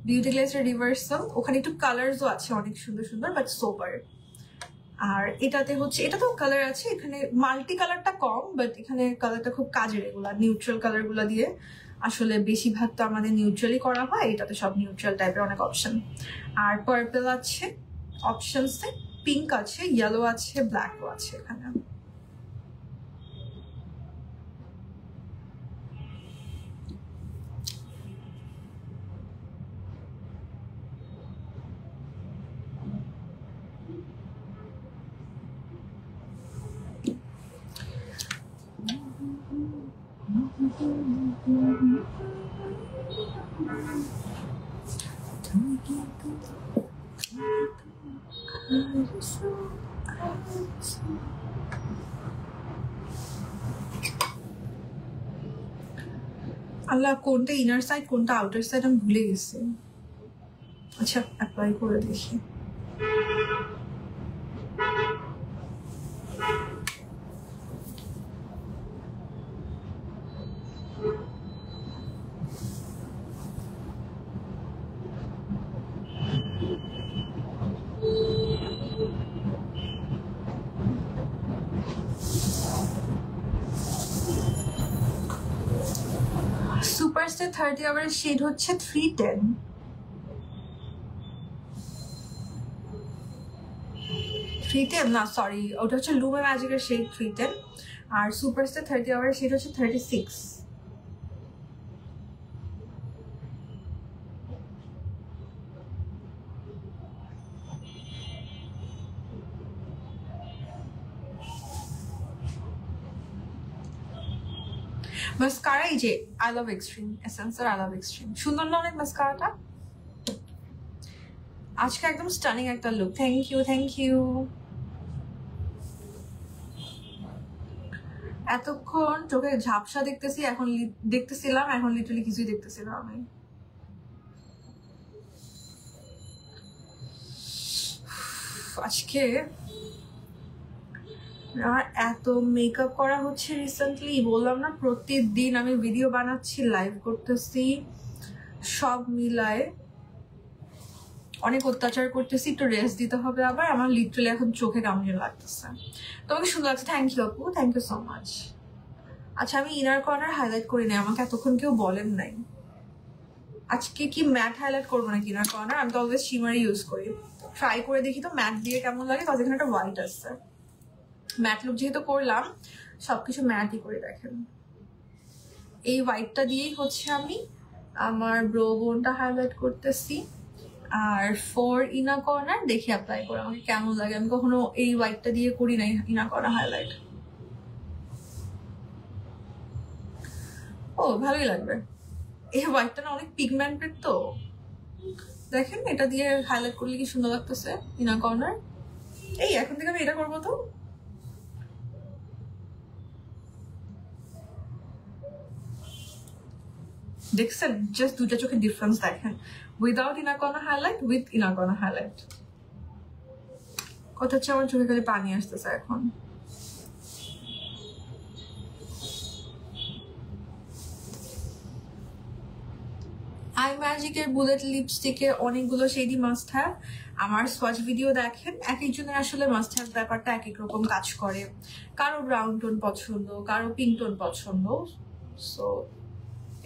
বিউটিলাইজড রিভার্সাল, ওখানে একটু কালারসও আছে অনেক সুন্দর সুন্দর বাট সোবার। আর এটাতে হচ্ছে, এটা তো কালার আছে, এখানে মাল্টি কালারটা কম বাট এখানে কালারটা খুব কাজের। এগুলা নিউট্রাল কালার গুলা দিয়ে আসলে বেশিরভাগ তো আমাদের নিউট্রালি করা হয়, এটাতে সব নিউট্রাল টাইপের অনেক অপশন। আর পার্পল আছে অপশনসে, পিঙ্ক আছে, ইয়েলো আছে, ব্ল্যাকও আছে এখানে। আল্লাহ, কোনটা ইনার সাইড কোনটা আউটার সাইড আমি ভুলে গেছি। আচ্ছা, অ্যাপ্লাই করে দেখি। সুপারস্টার 30 আওয়ারের শেড হচ্ছে 310। না সরি, ওটা হচ্ছে লুমে ম্যাজিকের শেড 310, আর সুপারস্টার 30 আওয়ারের শেড হচ্ছে 36। মাস্কারা এই যে আই লাভ এক্সট্রিম, এসেন্সের আই লাভ এক্সট্রিম, সুন্দর না অনেক মাস্কারাটা? আজকে একদম স্টানিং একটা look. Thank you, thank you. এতক্ষণ চোখে ঝাপসা দেখতেছি, এখন দেখতেছিলাম, এখন লিটারালি কিছুই দেখতেছিলাম আমি। আজকে আমার এত মেকআপ করা হচ্ছে রিসেন্টলি, বললাম না প্রতিদিন আমি ভিডিও বানাচ্ছি, লাইভ করতেছি, সব মিলায় অনেক অত্যাচার করতেছি। একটু রেস্ট দিতে হবে আবার। আমার লিটারালি এখন চোখে কেমন লাগতেছে। তোমাকে সুন্দর লাগছে, থ্যাংক ইউ আপু, থ্যাংক ইউ সো মাচ। আচ্ছা, আমি ইনার কর্নার হাইলাইট করি নাই, আমাকে এতক্ষণ কেউ বলেন নাই। আজকে কি ম্যাট হাইলাইট করবো নাকি ইনার কর্নার? আমি তো অলওয়েজ শিমারই ইউজ করি, ট্রাই করে দেখি তো ম্যাট দিয়ে কেমন লাগে, কারণ এখানে একটা হোয়াইট আসছে। ম্যাট লুক যেহেতু করলাম, সবকিছু ম্যাটই করে দেখেন। এই হোয়াইটটা দিয়েই হচ্ছে আমি আমার ব্রো বোনটা হাইলাইট করতেছি। আর ফর ইনা কর্নার দেখি অ্যাপ্লাই করে আমাকে কেমন লাগে। আমি কখনো এই হোয়াইটটা দিয়ে করি নাই ইনা কর্নার হাইলাইট। ও ভালোই লাগবে, এই হোয়াইটটা না অনেক পিগমেন্টেড তো, দেখেন এটা দিয়ে হাইলাইট করলে কি সুন্দর লাগতেছে ইনা কর্নার। এই এখন থেকে আমি এটা করবো তো। দেখছেন জাস্ট দুইটা চোখে ডিফারেন্স দেখেন, without inner corner highlight, with inner corner highlight. কথা হচ্ছে আমার চোখে খালি পানি আসতেছে এখন। আই ম্যাজিকের বুলেট লিপস্টিকে অনেকগুলো শেডই মাস্ট হ্যাভ। আমার সোয়াচ ভিডিও দেখেন, এক একজনের আসলে মাস্ট হ্যাভ ব্যাপারটা এক এক রকম কাজ করে। কারো ব্রাউন টোন পছন্দ, কারো পিঙ্ক টোন পছন্দ, সো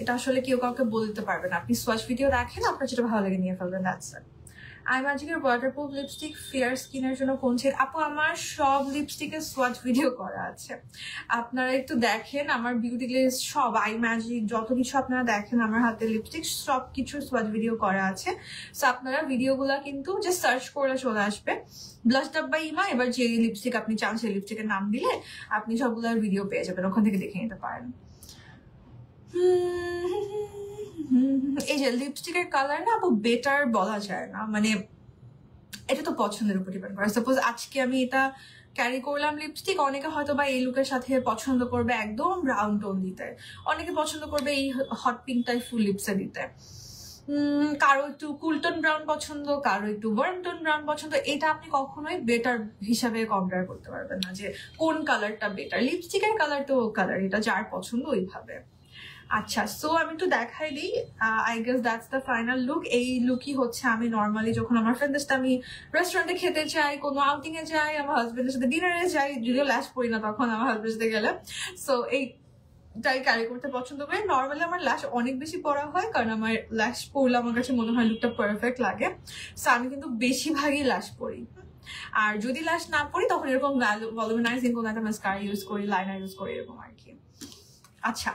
এটা আসলে কেউ কাউকে বলতে পারবে না। আপনি সোয়াচ ভিডিও দেখেন, আপনার যেটা ভালো লাগে নিয়ে ফেলবেন, দ্যাটস ইট। আই ম্যাজিকের ওয়াটারপ্রুফ লিপস্টিক ফেয়ার স্কিনের জন্য কোন শেড? আপু আমার সব লিপস্টিকের সোয়াচ ভিডিও করা আছে, আপনারা একটু দেখেন। আমার বিউটি গ্লেজ সব আই ম্যাজিক যত কিছু আপনারা দেখেন আমার হাতে লিপস্টিক সব কিছু সোয়াচ ভিডিও করা আছে। সো আপনারা ভিডিওগুলা কিন্তু জাস্ট সার্চ করে চলে আসবে ব্লাশ ডাব্বা ইমা, এবার যে লিপস্টিক আপনি চান সেই লিপস্টিকের নাম দিলে আপনি সবগুলোর ভিডিও পেয়ে যাবেন, ওখান থেকে দেখে নিতে পারেন। এই যে লিপস্টিকের কালার না আপু বেটার বলা যায় না, মানে এটা তো পছন্দের উপর ডিপেন্ড করে। সাপোজ আজকে আমি এটা ক্যারি করলাম লিপস্টিক, অনেকে হয়তো বা এই লুকের সাথে পছন্দ করবে একদম ব্রাউন টোন দিতে, অনেকে পছন্দ করবে এই হট পিঙ্ক টাইপ ফুল লিপসে দিতে, কারো একটু কুলটন ব্রাউন পছন্দ, কারো একটু ওয়ার্ম টোন ব্রাউন পছন্দ। এটা আপনি কখনোই বেটার হিসাবে কম্পেয়ার করতে পারবেন না যে কোন কালারটা বেটার। লিপস্টিকের কালার তো কালার, এটা যার পছন্দ ওইভাবে। আচ্ছা, সো আমি একটু দেখাই দিই। I guess that's the final look. এই লুকই হচ্ছে আমি নর্মালি যখন আমার ফ্রেন্ডের সাথে আমি রেস্টুরেন্টে খেতে চাই, কোনো আউটিং এ যাই, আমার হাজবেন্ডের সাথে ডিনারে যাই, যদিও ল্যাশ পরি না তখন আমার হাজবেন্ডের সাথে গেলে। সো এইটাই ক্যারি করতে পছন্দ করি। নর্মালি আমার ল্যাশ অনেক বেশি পরা হয়, কারণ আমার ল্যাশ পরলে আমার কাছে মনে হয় লুকটা পারফেক্ট লাগে। সো আমি কিন্তু বেশিরভাগই ল্যাশ পরি। আর যদি ল্যাশ না পরি তখন এরকম ভলিউমাইজিং কোনো একটা মাস্কারা ইউজ করি, লাইনার ইউজ করি, এরকম আর কি। আচ্ছা,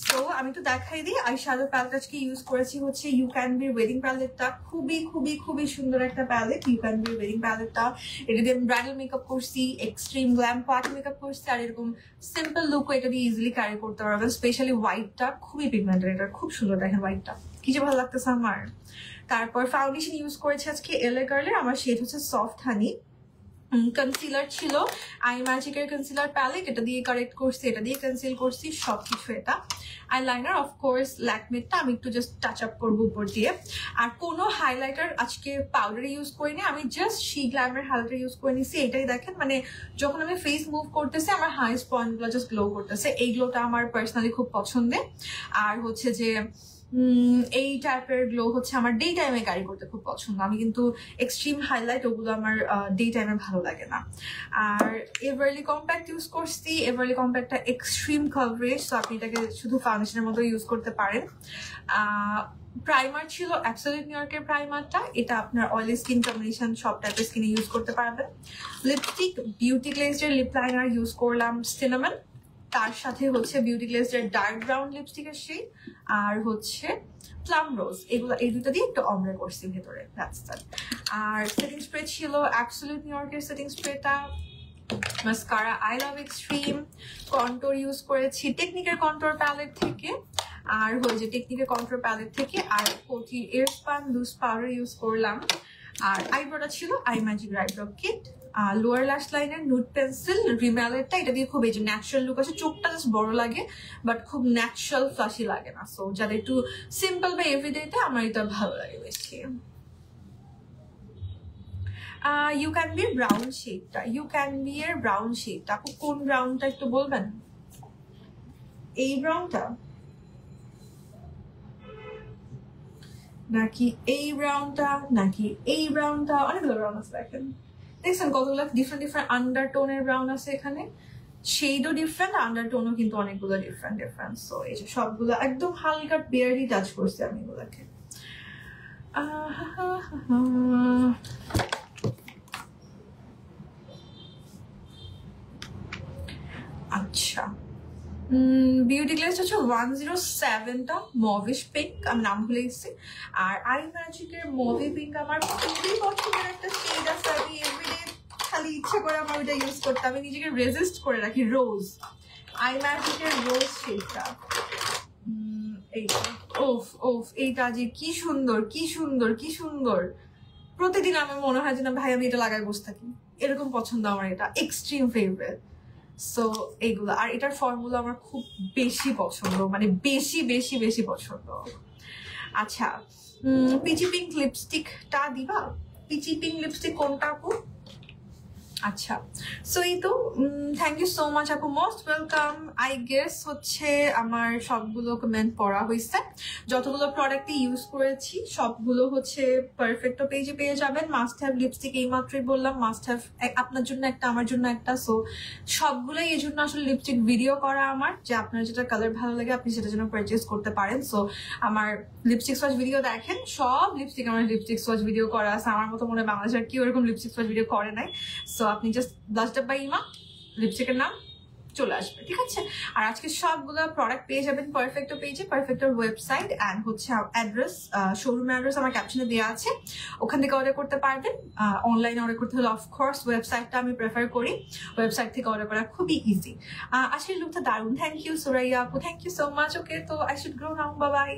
সো আমি তো দেখাই দিই। আই শ্যাডো প্যালেট আজকে ইউজ করেছি হচ্ছে ইউ ক্যান বি ওয়েডিং প্যালেটটা। খুবই খুবই খুবই সুন্দর একটা palette you can be wedding প্যালেটটা। এটা দিয়ে আমি ব্রাইডাল মেকআপ করছি, এক্সট্রিম গ্ল্যাম পার্টি মেকআপ করছি, আর এরকম সিম্পল লুকও এটা দিয়ে ইজিলি ক্যারি করতে পারবেন। স্পেশালি হোয়াইটটা খুবই পিগমেন্টেড, এটা খুব সুন্দর, দেখেন হোয়াইটটা কি যে ভালো লাগতেছে আমার। তারপর ফাউন্ডেশন ইউজ করেছি আজকে এলএ গার্লের, আমার শেড হচ্ছে সফট হানি। কনসিলার ছিল আই ম্যাজিকের কনসিলার প্যালেট, এটা দিয়ে কারেক্ট করছি, এটা দিয়ে কনসিল করছি সবকিছু। এটা আইলাইনার অফকোর্স ল্যাকমেটটা আমি একটু জাস্ট টাচ আপ করবো উপর দিয়ে। আর কোনো হাইলাইটার আজকে পাউডার ইউজ করিনি, আমি জাস্ট শি গ্ল্যামের হাইলাইটার ইউজ করে নিছি। এটাই দেখেন, মানে যখন আমি ফেস মুভ করতেছি আমার হাইস্ট পয়েন্টগুলো জাস্ট গ্লো করতেছে। এই গ্লোটা আমার পার্সোনালি খুব পছন্দের। আর হচ্ছে যে এই টাইপের গ্লো হচ্ছে আমার ডে টাইমে ক্যারি করতে খুব পছন্দ। আমি কিন্তু এক্সট্রিম হাইলাইট ওগুলো আমার ডে টাইমে ভালো লাগে না। আর এভারলি কম্প্যাক্ট ইউজ করছি, এভারলি কম্প্যাক্টটা এক্সট্রিম কভারেজ, তো আপনি এটাকে শুধু ফাউন্ডেশনের মতো ইউজ করতে পারেন। প্রাইমার ছিল অ্যাবসলিউট নিউ ইয়র্কের প্রাইমারটা, এটা আপনার অয়েলি স্কিন কম্বিনেশন সব টাইপের স্কিনে ইউজ করতে পারবেন। লিপস্টিক বিউটি গ্লেজের লিপ লাইনার ইউজ করলাম সিনামন, তার সাথে হচ্ছে বিউটি গ্লেজের ডার্ক ব্রাউন লিপস্টিকের শেড, আর হচ্ছে প্লাম রোজ, এগুলো এই দুটো দিয়ে একটু অমরে করছি ভেতরে। আর সেটিং স্প্রে ছিল অ্যাবসলিউট নিউ ইয়র্কের সেটিং স্প্রেটা। Mascara I love extreme. কন্ট্রোর ইউজ করেছি টেকনিকের কন্ট্রোর প্যালেট থেকে, আর হচ্ছে টেকনিকের কন্ট্রোর প্যালেট থেকে আর কোটি এয়ারস্পান লুজ পাউডার ইউজ করলাম। আর আইব্রোটা ছিল I magic eyebrow kit. Lower ল্যাশ লাইনের নুড পেন্সিল রিমেলেরটা, এটা দিয়ে খুব এই যে ন্যাচারাল লুক আছে, চোখটা জাস্ট বড় লাগে বাট খুব ন্যাচারাল ফ্লাশি লাগে না। সো যাদের একটু সিম্পল বা এভরিডেতে আমার এটা ভালো লাগে বেশি। ইউ ক্যান বি ব্রাউন শেডটা, ইউ ক্যান বি এর ব্রাউন শেডটা, আপু কোন ব্রাউনটা একটু বলবেন? এই ব্রাউনটা নাকি এই ব্রাউনটা নাকি এই ব্রাউনটা? অনেকগুলো ব্রাউন আছে দেখেন, দেখছেন কতগুলো ডিফারেন্ট ডিফারেন্ট আন্ডারটোনের ব্রাউন আছে এখানে। শেডও ডিফারেন্ট, আন্ডারটোনও কিন্তু অনেকগুলো ডিফারেন্ট ডিফারেন্ট। সো এই যে সবগুলো একদম হালকা বেয়ারলি টাচ করছি আমি এগুলোকে। আচ্ছা, বিউটি গ্লেজ হচ্ছে 107টা মভিশ পিঙ্ক, আমি নাম ভুলে গেছি। আর আই ম্যাজিকের মভি পিঙ্ক আমার খুবই পছন্দের একটা শেড আছে, আমি এভরিডে খালি ইচ্ছা করে আমার ওইটা ইউজ করতে, আমি নিজেকে রেজিস্ট করে রাখি। রোজ, আই ম্যাজিকের রোজ শেডটা, এইটা ওফ ওফ, এইটা যে কি সুন্দর কি সুন্দর কি সুন্দর। প্রতিদিন আমার মনে হয় যে না ভাই আমি এটা লাগাই বসে থাকি, এরকম পছন্দ আমার, এটা এক্সট্রিম ফেভারিট। সো এইগুলো, আর এটার ফর্মুলা আমার খুব বেশি পছন্দ, মানে বেশি বেশি বেশি পছন্দ। আচ্ছা, পিচি পিঙ্ক লিপস্টিকটা দিবা? পিচি পিঙ্ক লিপস্টিক কোনটা আপু? আচ্ছা, সো এই তো, থ্যাংক ইউ সো মাচ আপু, মোস্ট ওয়েলকাম। আই গেস হচ্ছে আমার সবগুলো কমেন্ট পড়া হয়েছে। যতগুলো প্রোডাক্ট ইউজ করেছি সবগুলো হচ্ছে পারফেক্ট পেজে পেয়ে যাবেন। মাস্ট হ্যাভ লিপস্টিক এই মাত্রই বললাম, মাস্ট হ্যাভ আপনার জন্য একটা, আমার জন্য একটা। সো সবগুলোই এই জন্য আসলে লিপস্টিক ভিডিও করা আমার, যে আপনার যেটা কালার ভালো লাগে আপনি সেটা জন্য পারচেস করতে পারেন। সো আমার লিপস্টিক সোয়াচ ভিডিও দেখেন, সব লিপস্টিক আমার লিপস্টিক সোয়াচ ভিডিও করা আছে। আমার মতো মনে হয় বাংলাদেশের কেউ এরকম লিপস্টিক সোয়াচ ভিডিও করে নাই। সো আপনি জাস্ট ব্লাশড আপ বাই ইমা লিপস্টিকের নাম চলে আসবে, ঠিক আছে? আর আজকে সবগুলো প্রোডাক্ট পেয়ে যাবেন পারফেক্টো পেজে। পারফেক্টোর ওয়েবসাইট অ্যান্ড হচ্ছে অ্যাড্রেস, শোরুম অ্যাড্রেস আমার ক্যাপশনে দেওয়া আছে, ওখান থেকে অর্ডার করতে পারবেন। অনলাইনে অর্ডার করতে হলে অফকোর্স ওয়েবসাইটটা আমি প্রেফার করি, ওয়েবসাইট থেকে অর্ডার করা খুবই ইজি। আজকের লুকটা দারুণ, থ্যাংক ইউ সুরাইয়া আপু, থ্যাংক ইউ সো মাচ। ওকে, তো I should grow now, bye bye.